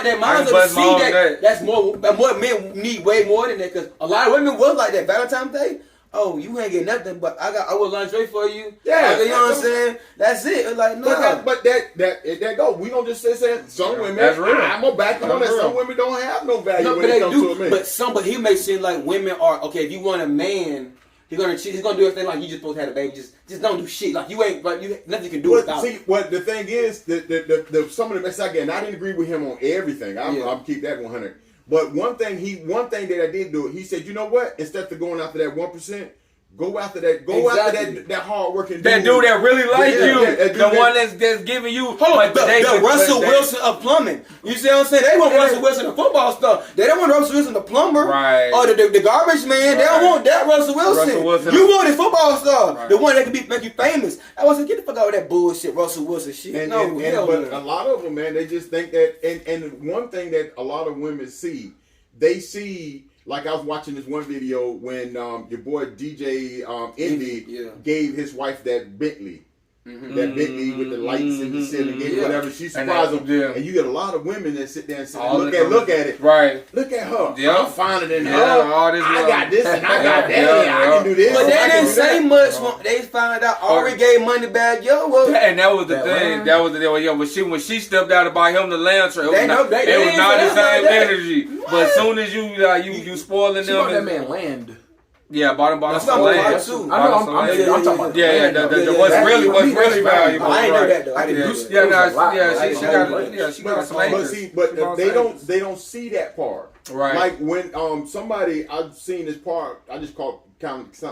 their minds up to see that that's more men need way more than that, because a lot of women was like that Valentine's Day. Oh, you ain't get nothing, but I will lingerie for you. Yeah, you know what I'm saying? That's it. It's like, no. But that go. We don't just say some women. That's real. I'm gonna back on that. Some women don't have no value No, when but it they comes do. to a man. But he makes it like women are okay. If you want a man, he's gonna cheat. He's gonna do everything like you just supposed to have a baby. Just don't do shit. Like you ain't. But nothing you can do without. See, what the thing is, the some of the messages I get, and I didn't agree with him on everything. I'll keep that 100. But one thing that I did do, he said, you know what? Instead of going after that 1%. Go after that. That hard working dude. That dude that really like you. The one that's giving you. The Russell Wilson of plumbing. You see what I'm saying? They want Russell Wilson the football star. They don't want Russell Wilson the plumber. Right. Or the garbage man. They don't want that Russell Wilson. You want the football star. Right. The one that can make you famous. I was like, get the fuck out of that bullshit Russell Wilson shit. But a lot of them, man, they just think that. And one thing that a lot of women see, they see. Like I was watching this one video when your boy DJ Indy gave his wife that Bentley. That Bentley with the lights in the ceiling, whatever. She surprised him, and you get a lot of women that sit there and say, look at it. Right. Look at her. Yep. I'm finer than her. I got this and I got that. I can do this. But they didn't say much when they found out Ari gave money back. And that was the thing. That was the thing. When she stepped out to buy him the Lancer, it was not the same energy. But as soon as you spoiling them, that man land. Yeah, bottom That's some land. I'm talking about what's really valuable. I ain't know that though. I didn't she got some acres. But they don't see that part. Right. Like when somebody, I've seen this part, I just call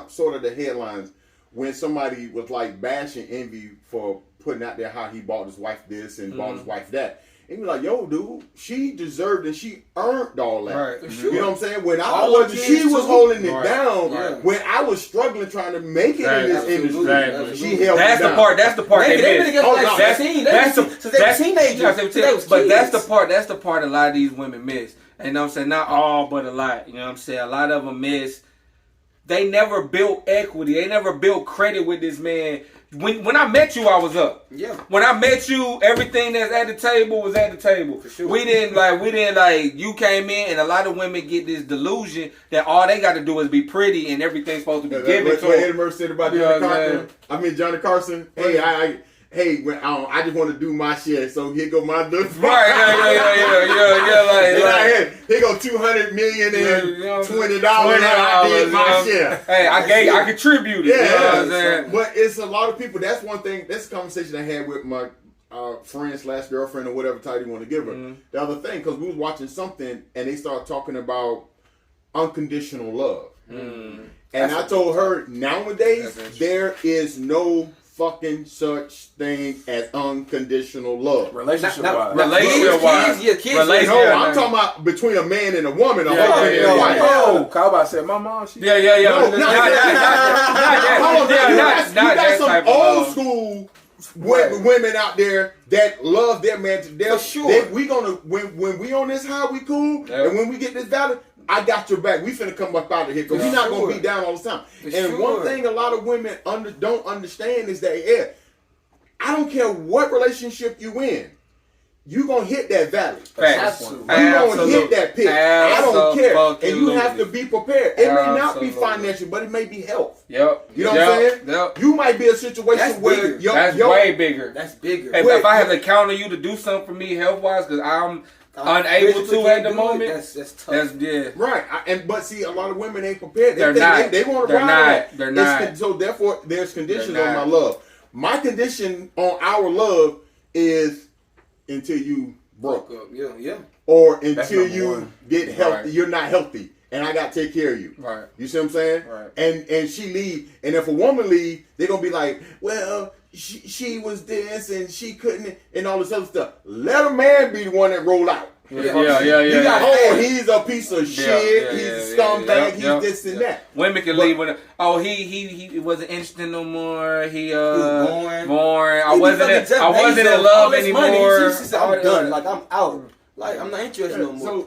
sort of the headlines, when somebody was like bashing Envy for putting out there how he bought his wife this and bought his wife that. And you're like, yo, dude, she deserved and she earned all that. Right. You know what I'm saying? When she was holding it down, when I was struggling trying to make it in this industry, she held it down. That's the part they miss. That's teenagers. But that's the part a lot of these women miss. And you know what I'm saying? Not all, but a lot. You know what I'm saying? A lot of them miss. They never built equity. They never built credit with this man. When I met you, I was up. Yeah. When I met you, everything that's at the table was at the table. For sure. We didn't you came in, and a lot of women get this delusion that all they got to do is be pretty and everything's supposed to be given to them. Eddie Murphy said about Johnny Carson. Hey, when I just want to do my share, so here go my dude. Right, here go $200 million and $20. I did my share. Hey, I contributed. Yeah, you know what I'm saying? But it's a lot of people. That's one thing. That's a conversation I had with my friend/girlfriend or whatever title you want to give her. The other thing, because we was watching something and they started talking about unconditional love, and I told her nowadays there is no fucking such thing as unconditional love. Relationship-wise. Relationship-wise. No, I'm talking about between a man and a woman. Oh, Kyle about said, my mom. Yeah. You got some old school women out there that love their man to death. For sure. When we on this high, we cool. And when we get this value, I got your back. We finna come up out of here because we're not gonna be down all the time. One thing a lot of women don't understand is that I don't care what relationship you in, you gonna hit that valley. Absolutely. You gonna hit that pit. I don't care, and you have to be prepared. It may not be financial, but it may be health. Yep. You know what I'm saying? Yep. You might be a situation where that's way bigger. That's bigger. If I have to count on you to do something for me health wise, because I'm unable to at the moment. That's tough. Right. But see, a lot of women ain't prepared. They're not. They want to ride that. They're not. So therefore, there's conditions on my love. My condition on our love is until you broke up. Yeah. Or until you get healthy. Right. You're not healthy. And I got to take care of you. Right. You see what I'm saying? Right. And she leave. And if a woman leave, they're going to be like, well, she was this and she couldn't and all this other stuff. Let a man be the one that roll out. Yeah. Oh, he's a piece of shit. He's a scumbag. He's this and that. Women can leave with he wasn't interested no more. He was boring. I wasn't in love anymore. She said, I'm done. Like, I'm out. Like, I'm not interested no more.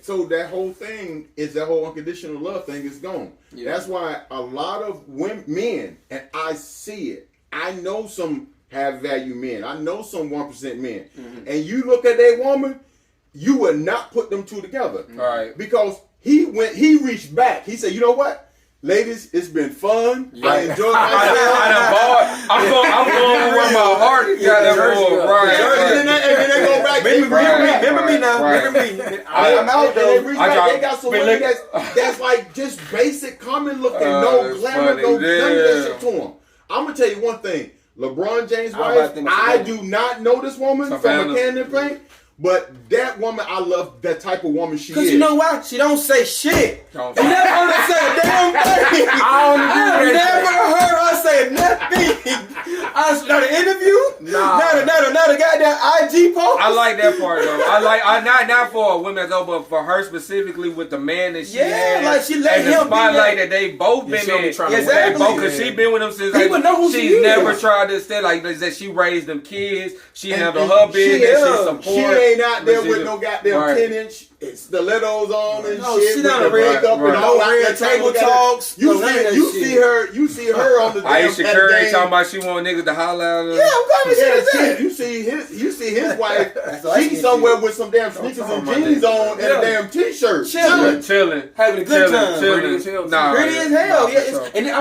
So that whole thing is that whole unconditional love thing is gone. Yeah. That's why a lot of men, and I see it. I know some have value men. I know some 1% men. Mm-hmm. And you look at that woman, you would not put them two together. Right. Because he reached back. He said, you know what? Ladies, it's been fun. Yeah. I enjoyed myself. I'm going where my heart is. And then they go back. Remember me now. Remember me. I'm out though. They got some women that's like just basic, common looking, no glamour, no none of that shit to them. I'm gonna tell you one thing. LeBron James' wife, I do not know this woman from a Camden Paint. But that woman, I love that type of woman she is. Because you know why? She don't say shit. You never heard her say a damn thing. I never heard her say nothing. Not an interview. Not a goddamn IG post. I like that part though. Not for a woman that's over, but for her specifically with the man that she had. Like she let and him the spotlight that they both been in. Exactly. Because she been with him since people know who she she's is. never tried to stay like that. She raised them kids. She handled her business. She support. Ain't out there with no goddamn 10-inch stilettos on and shit. She down the makeup and all red table talks. You see her on the damn Aisha Curry talking about she want niggas to holler at her. Yeah, I'm gonna say that. You see his wife. She's somewhere with some damn sneakers and jeans on and a damn t-shirt, chilling, having a good time, pretty as hell. Yeah, and I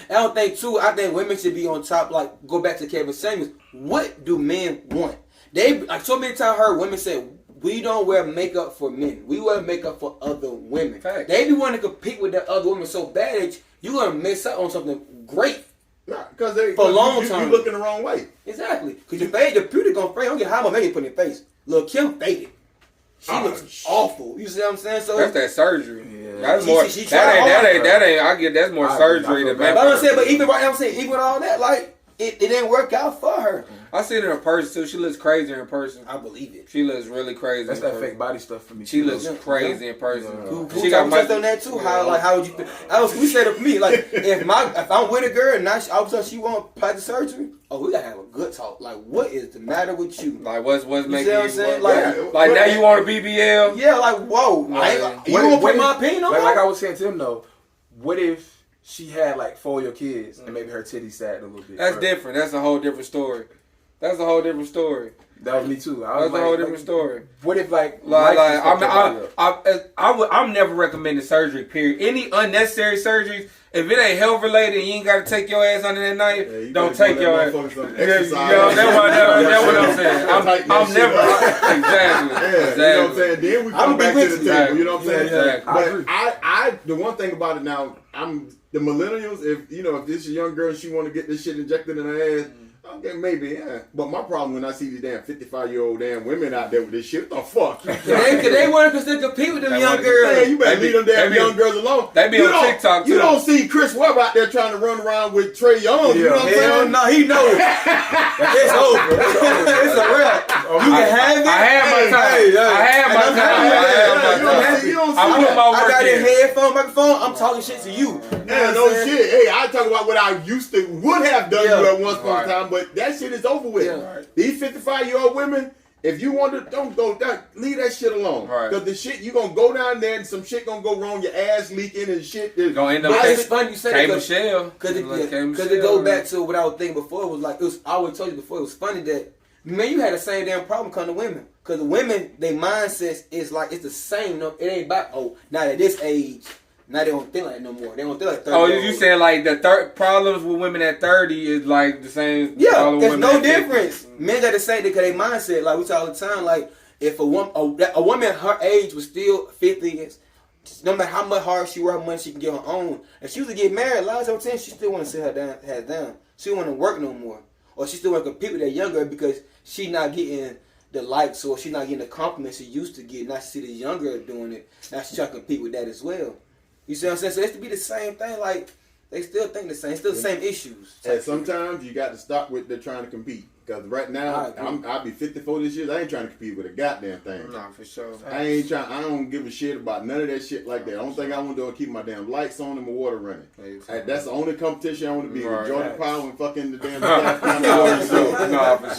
don't think too. I think women should be on top. Like, go back to Kevin Samuels. What do men want? They like so many times I heard women say, we don't wear makeup for men. We wear makeup for other women. Fact. They be wanting to compete with that other woman so bad that you're going to miss out on something great. Because for a long time. You looking the wrong way. Exactly. Because your face, the beauty going to fade. I don't get how much makeup put in your face. Lil' Kim faded. She looks awful. You see what I'm saying? So that's that surgery. Yeah. That's more. That ain't. I get that's more surgery than makeup. But I'm saying, but even right now, I'm saying, even with all that, like, it didn't work out for her. I seen her in person too. She looks crazy in person. I believe it. She looks really crazy. That's that fake body stuff for me. She looks crazy in person. She got touched on that too. How would you feel? We said it for me. Like if I'm with a girl and now all of a sudden she want plastic surgery, we gotta have a good talk. Like what is the matter with you? Like what's making you? What I'm saying? Like now you want a BBL? Yeah. Like whoa. You gonna put my opinion on that? Like I was saying to him though, what if she had like 4 of your kids and maybe her titties sagged a little bit? That's different. That's a whole different story. That was me too. That's a whole different story. What if I'm never recommending surgery. Period. Any unnecessary surgeries, if it ain't health related, and you ain't got to take your ass under that knife. Don't take your ass. That's what I'm saying. I'm never exactly. You know what I'm saying? Then we come back to the table. You know what I'm saying? Exactly. But I the one thing about it now, the millennials. If this is a young girl, and she want to get this shit injected in her ass. Okay, maybe, yeah. But my problem when I see these damn 55-year-old damn women out there with this shit, what the fuck? they want to compete with them young girls. Man, you better leave them damn young girls alone. They be on TikTok too. You don't see Chris Webb out there trying to run around with Trae Young. You know what I'm saying? No, he knows. It's over. It's a wrap. You can have it. I have my time. I got this headphone, microphone. I'm talking shit to you. Yeah, no shit. Hey, I talk about what I would have done at once upon a time, but that shit is over with. Yeah. These 55-year-old women, if you want to, don't go down. Leave that shit alone. Because the shit, you going to go down there and some shit going to go wrong. Your ass leaking and shit. Going to end up it's funny you say that. Michelle. Because it goes back to what I was thinking before. It was like, I always told you before, it was funny that, man, you had the same damn problem coming to women. Because the women, their mindsets is like, it's the same. No, it ain't about, not at this age. Now they don't think like that no more. They don't think like 30. Oh, you saying like the problems with women at 30 is like the same? Yeah, there's no difference. Men got to say that because they mindset. Like we talk all the time. Like if a woman her age was still 50, no matter how much hard she work, how much she can get her own. If she was to get married, a lot of times she still want to sit her head down. She don't want to work no more, or she still want to compete with that younger because she not getting the likes or she not getting the compliments she used to get. Now she see the younger doing it. Now she trying to compete with that as well. You see what I'm saying? So it has to be the same thing. Like, they still think the same. Still the same issues. And sometimes you got to stop with the trying to compete. Because right now, I'll be 54 this year. I ain't trying to compete with a goddamn thing. Nah, for sure. I don't give a shit about none of that shit like that. The only thing I want to do is keep my damn lights on and my water running. That's the only competition I want to be with. Jordan Powell and fucking the damn gas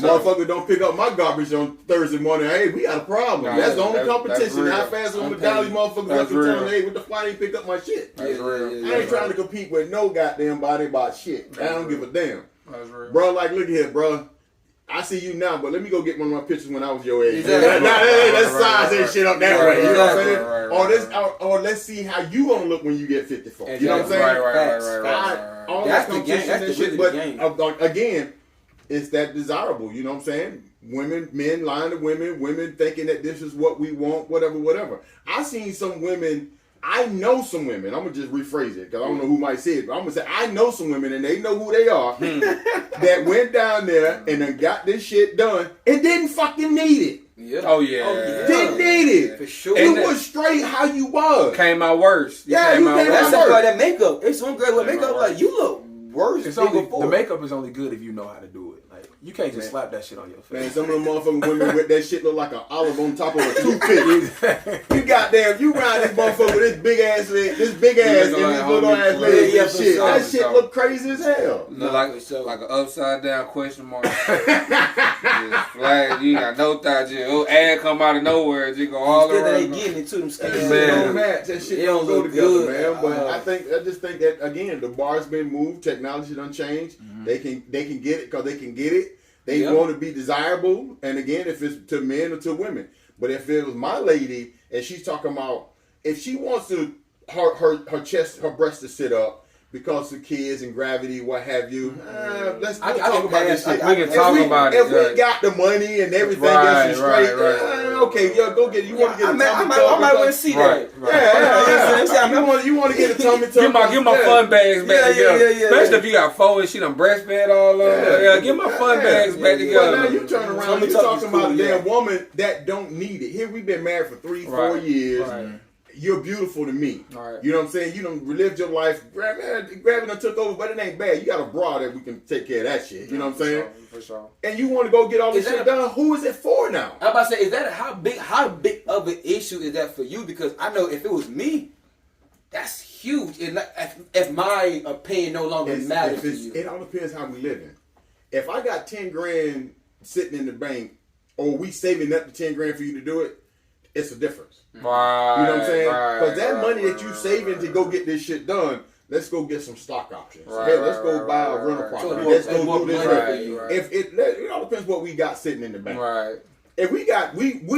motherfucker don't pick up my garbage on Thursday morning. Hey, we got a problem. That's the only competition. How fast I'm gonna dial these motherfuckers up and tell them, hey, what the fuck ain't pick up my shit? I ain't trying to compete with no goddamn body about shit. I don't give a damn. Bro, like, look here, bro. I see you now, but let me go get one of my pictures when I was your age. Let's size that shit up that way. You know what I'm saying? Or let's see how you gonna look when you get 54. You know what I'm saying? Right. All That's that the game. That's the shit. But again, it's that desirable. You know what I'm saying? Men lying to women thinking that this is what we want, whatever. I seen some women. I know some women. I'm gonna just rephrase it because I don't know who might say it, but I'm gonna say I know some women and they know who they are that went down there and then got this shit done and didn't fucking need it. Yeah. Oh yeah. Didn't need it. For sure. It was straight how you was. Came out worse. Yeah, you came out That's worse. something like that makeup. It's some girl with makeup like you look worse. It's only, the makeup is only good if you know how to do it. Like you can't just slap that shit on your face. Man, some of them motherfucking women with that shit look like an olive on top of a toothpick. You ride this motherfucker with this big ass leg, and these little ass legs and shit. That shit look crazy as hell. Look like an upside down question mark. Just flag, you ain't got no thought. Just ad come out of nowhere. Just go all around. They getting it to them skins. Don't match. That shit don't go together, good, man. But I just think that again, the bar's been moved. Technology done changed. Mm-hmm. They can get it because they can get it. They want to be desirable, and again, if it's to men or to women. But if it was my lady and she's talking about if she wants to her chest, her breast to sit up because of kids and gravity, what have you, let's talk about this shit. We can talk about it. If we got the money and everything else is straight, okay, yo, go get it. You want to get a tummy tuck? I might want to see that. Yeah. You want to get a tummy tuck? Give my fun bags back together. Especially if you got four and she done breastfed all over. Yeah, give my fun bags back together. But now you turn around, you talking about a damn woman that don't need it. Here we've been married for 3-4 years. Right. You're beautiful to me. Right. You know what I'm saying? You done relived your life. Gravity done took over, but it ain't bad. You got a bra that we can take care of that shit. You know what I'm saying? For sure. And you want to go get all this shit done. Who is it for now? I'm about to say, is that how big of an issue is that for you? Because I know if it was me, that's huge. If my opinion no longer matters to you. It all depends how we living. If I got 10 grand sitting in the bank, or we saving up to 10 grand for you to do it, it's a difference. Right, you know what I'm saying? Because that money that you saving to go get this shit done, let's go get some stock options. Hey, let's go buy a rental property. Let's go do this. If it all depends what we got sitting in the bank. Right. If we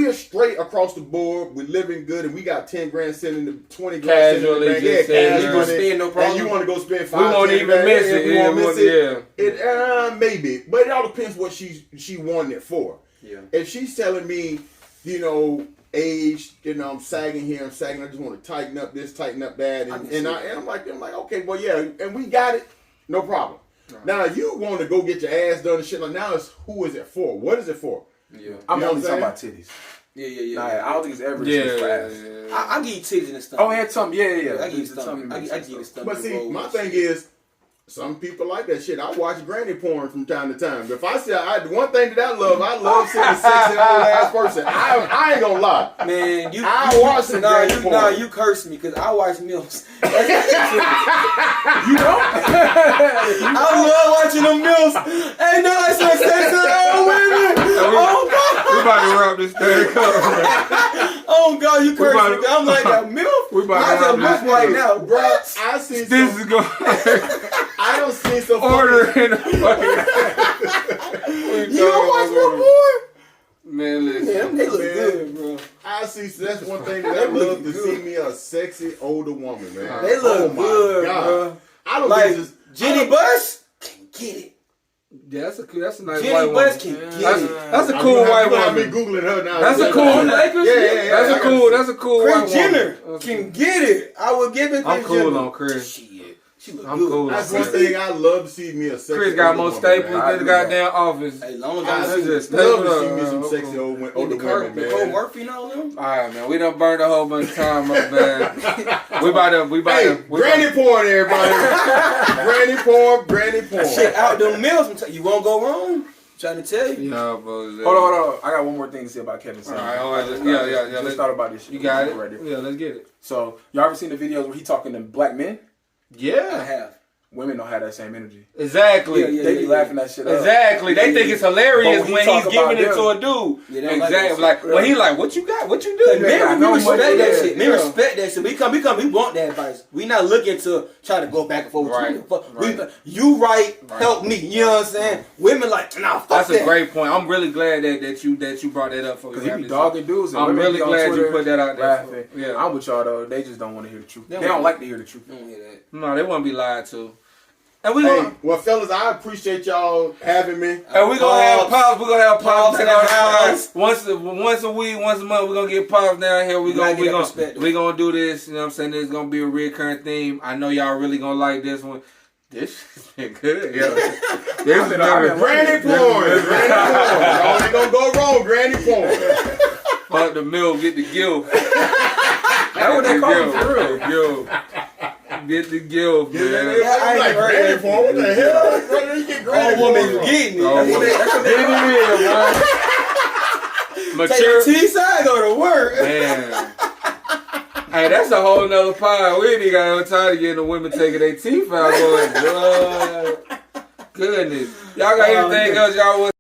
are straight across the board, we're living good, and we got 10 grand sitting in the 20 grand sitting in the bank. You gonna spend no problem. And you want to go spend 5. We won't even miss it. We won't miss it. It maybe, but it all depends what she wanted it for. Yeah. If she's telling me, age, I'm sagging here, I'm sagging. I just want to tighten up this, tighten up that, and I'm like, okay, well, yeah, and we got it, no problem. Right. Now you want to go get your ass done and shit. Like now, it's who is it for? What is it for? Yeah, I'm only talking about titties. Yeah. Nah, I don't think it's ever for ass. I give you titties in the stomach. Oh, and something. Yeah. I give you stomach. I give you the stomach. But see, my thing is, some people like that shit. I watch granny porn from time to time. If I say one thing that I love seeing a sexy old ass person. I ain't gonna lie. Man, I watch some granny porn. Nah, you curse me because I watch MILFs. You don't? I love watching them MILFs. Ain't no like some sexy old women. Oh God. We about to wrap this thing up. Oh God, you curse me. I'm like a MILF. We about to wrap this right now, bro. I see this is going. I don't see some order in the You don't watch no porn? Man, listen. They look good, bro. I see. That's one thing that I love to see me a sexy older woman, man. They look good, bro. I don't like just Jenny Bush can get it. Yeah, that's a nice Jenny white Bush woman. can get it. That's a cool white woman. I've been googling her now. That's a cool. Yeah. That's a cool white Chris woman. Jenner can get it. I would give it. I'm cool on Chris. She look I'm good. cool. That's one thing I love to see me a sexy. Chris got more staples than the goddamn office. Hey, long I as love to see me some sexy older women, man. Nicole Murphy and all them. All right, man. We done burned a whole bunch of time up, man. we about to. Granny porn, everybody. Granny porn. Shit out them meals. You won't go wrong. Trying to tell you. Yeah, bro. Hold on. I got one more thing to say about Kevin Samuels. All right. Yeah. Just thought about this shit. You got it? Right there. Yeah, let's get it. So, y'all ever seen the videos where he talking to black men? I Yeah. have. Women don't have that same energy. Exactly. Yeah, They be laughing that shit up. Exactly. They think it's hilarious But when talk he's giving about it to them, a dude. Yeah, they don't like Exactly. that Like when he like, what you got? What you do? Men, got we no respect money, that yeah, shit. Men yeah. respect that shit. We want that advice. We not looking to try to go back and forth. Right, Right. You right, help me. You know what I'm saying? Women like, nah, fuck That's that. a great point. I'm really glad that you brought that up for Because me. he be dogging dudes. And I'm women really be on glad you Twitter put that out there. laughing. Yeah. I'm with y'all though. They just don't want to hear the truth. They They don't like to hear the truth. I don't hear that. No, they won't be lied to. And we Hey, gonna well, fellas, I appreciate y'all having me. and we gonna have pops. We gonna have pops Pops in in our the house house. once a week, once a month. We are gonna get pops down here. We gotta gonna get that perspective. we gonna do this. You know what I'm saying? This is gonna be a recurring theme. I know y'all really gonna like this one. This has been good. Yeah. This has been Granny porn. Y'all ain't gonna go wrong, granny porn. Fuck the milk, get the gift. That's what they call it for real. Yo, get the gift, man. I ain't like granny porn. What the hell? Where did you get granny Old woman, porn you from? getting me. Oh, That's what they get it in, boy. take your Mature, T side, go to work. man. Hey, that's a whole nother pie. We ain't even got no time to get the women taking their teeth out. Going, goodness. Y'all got anything else y'all want?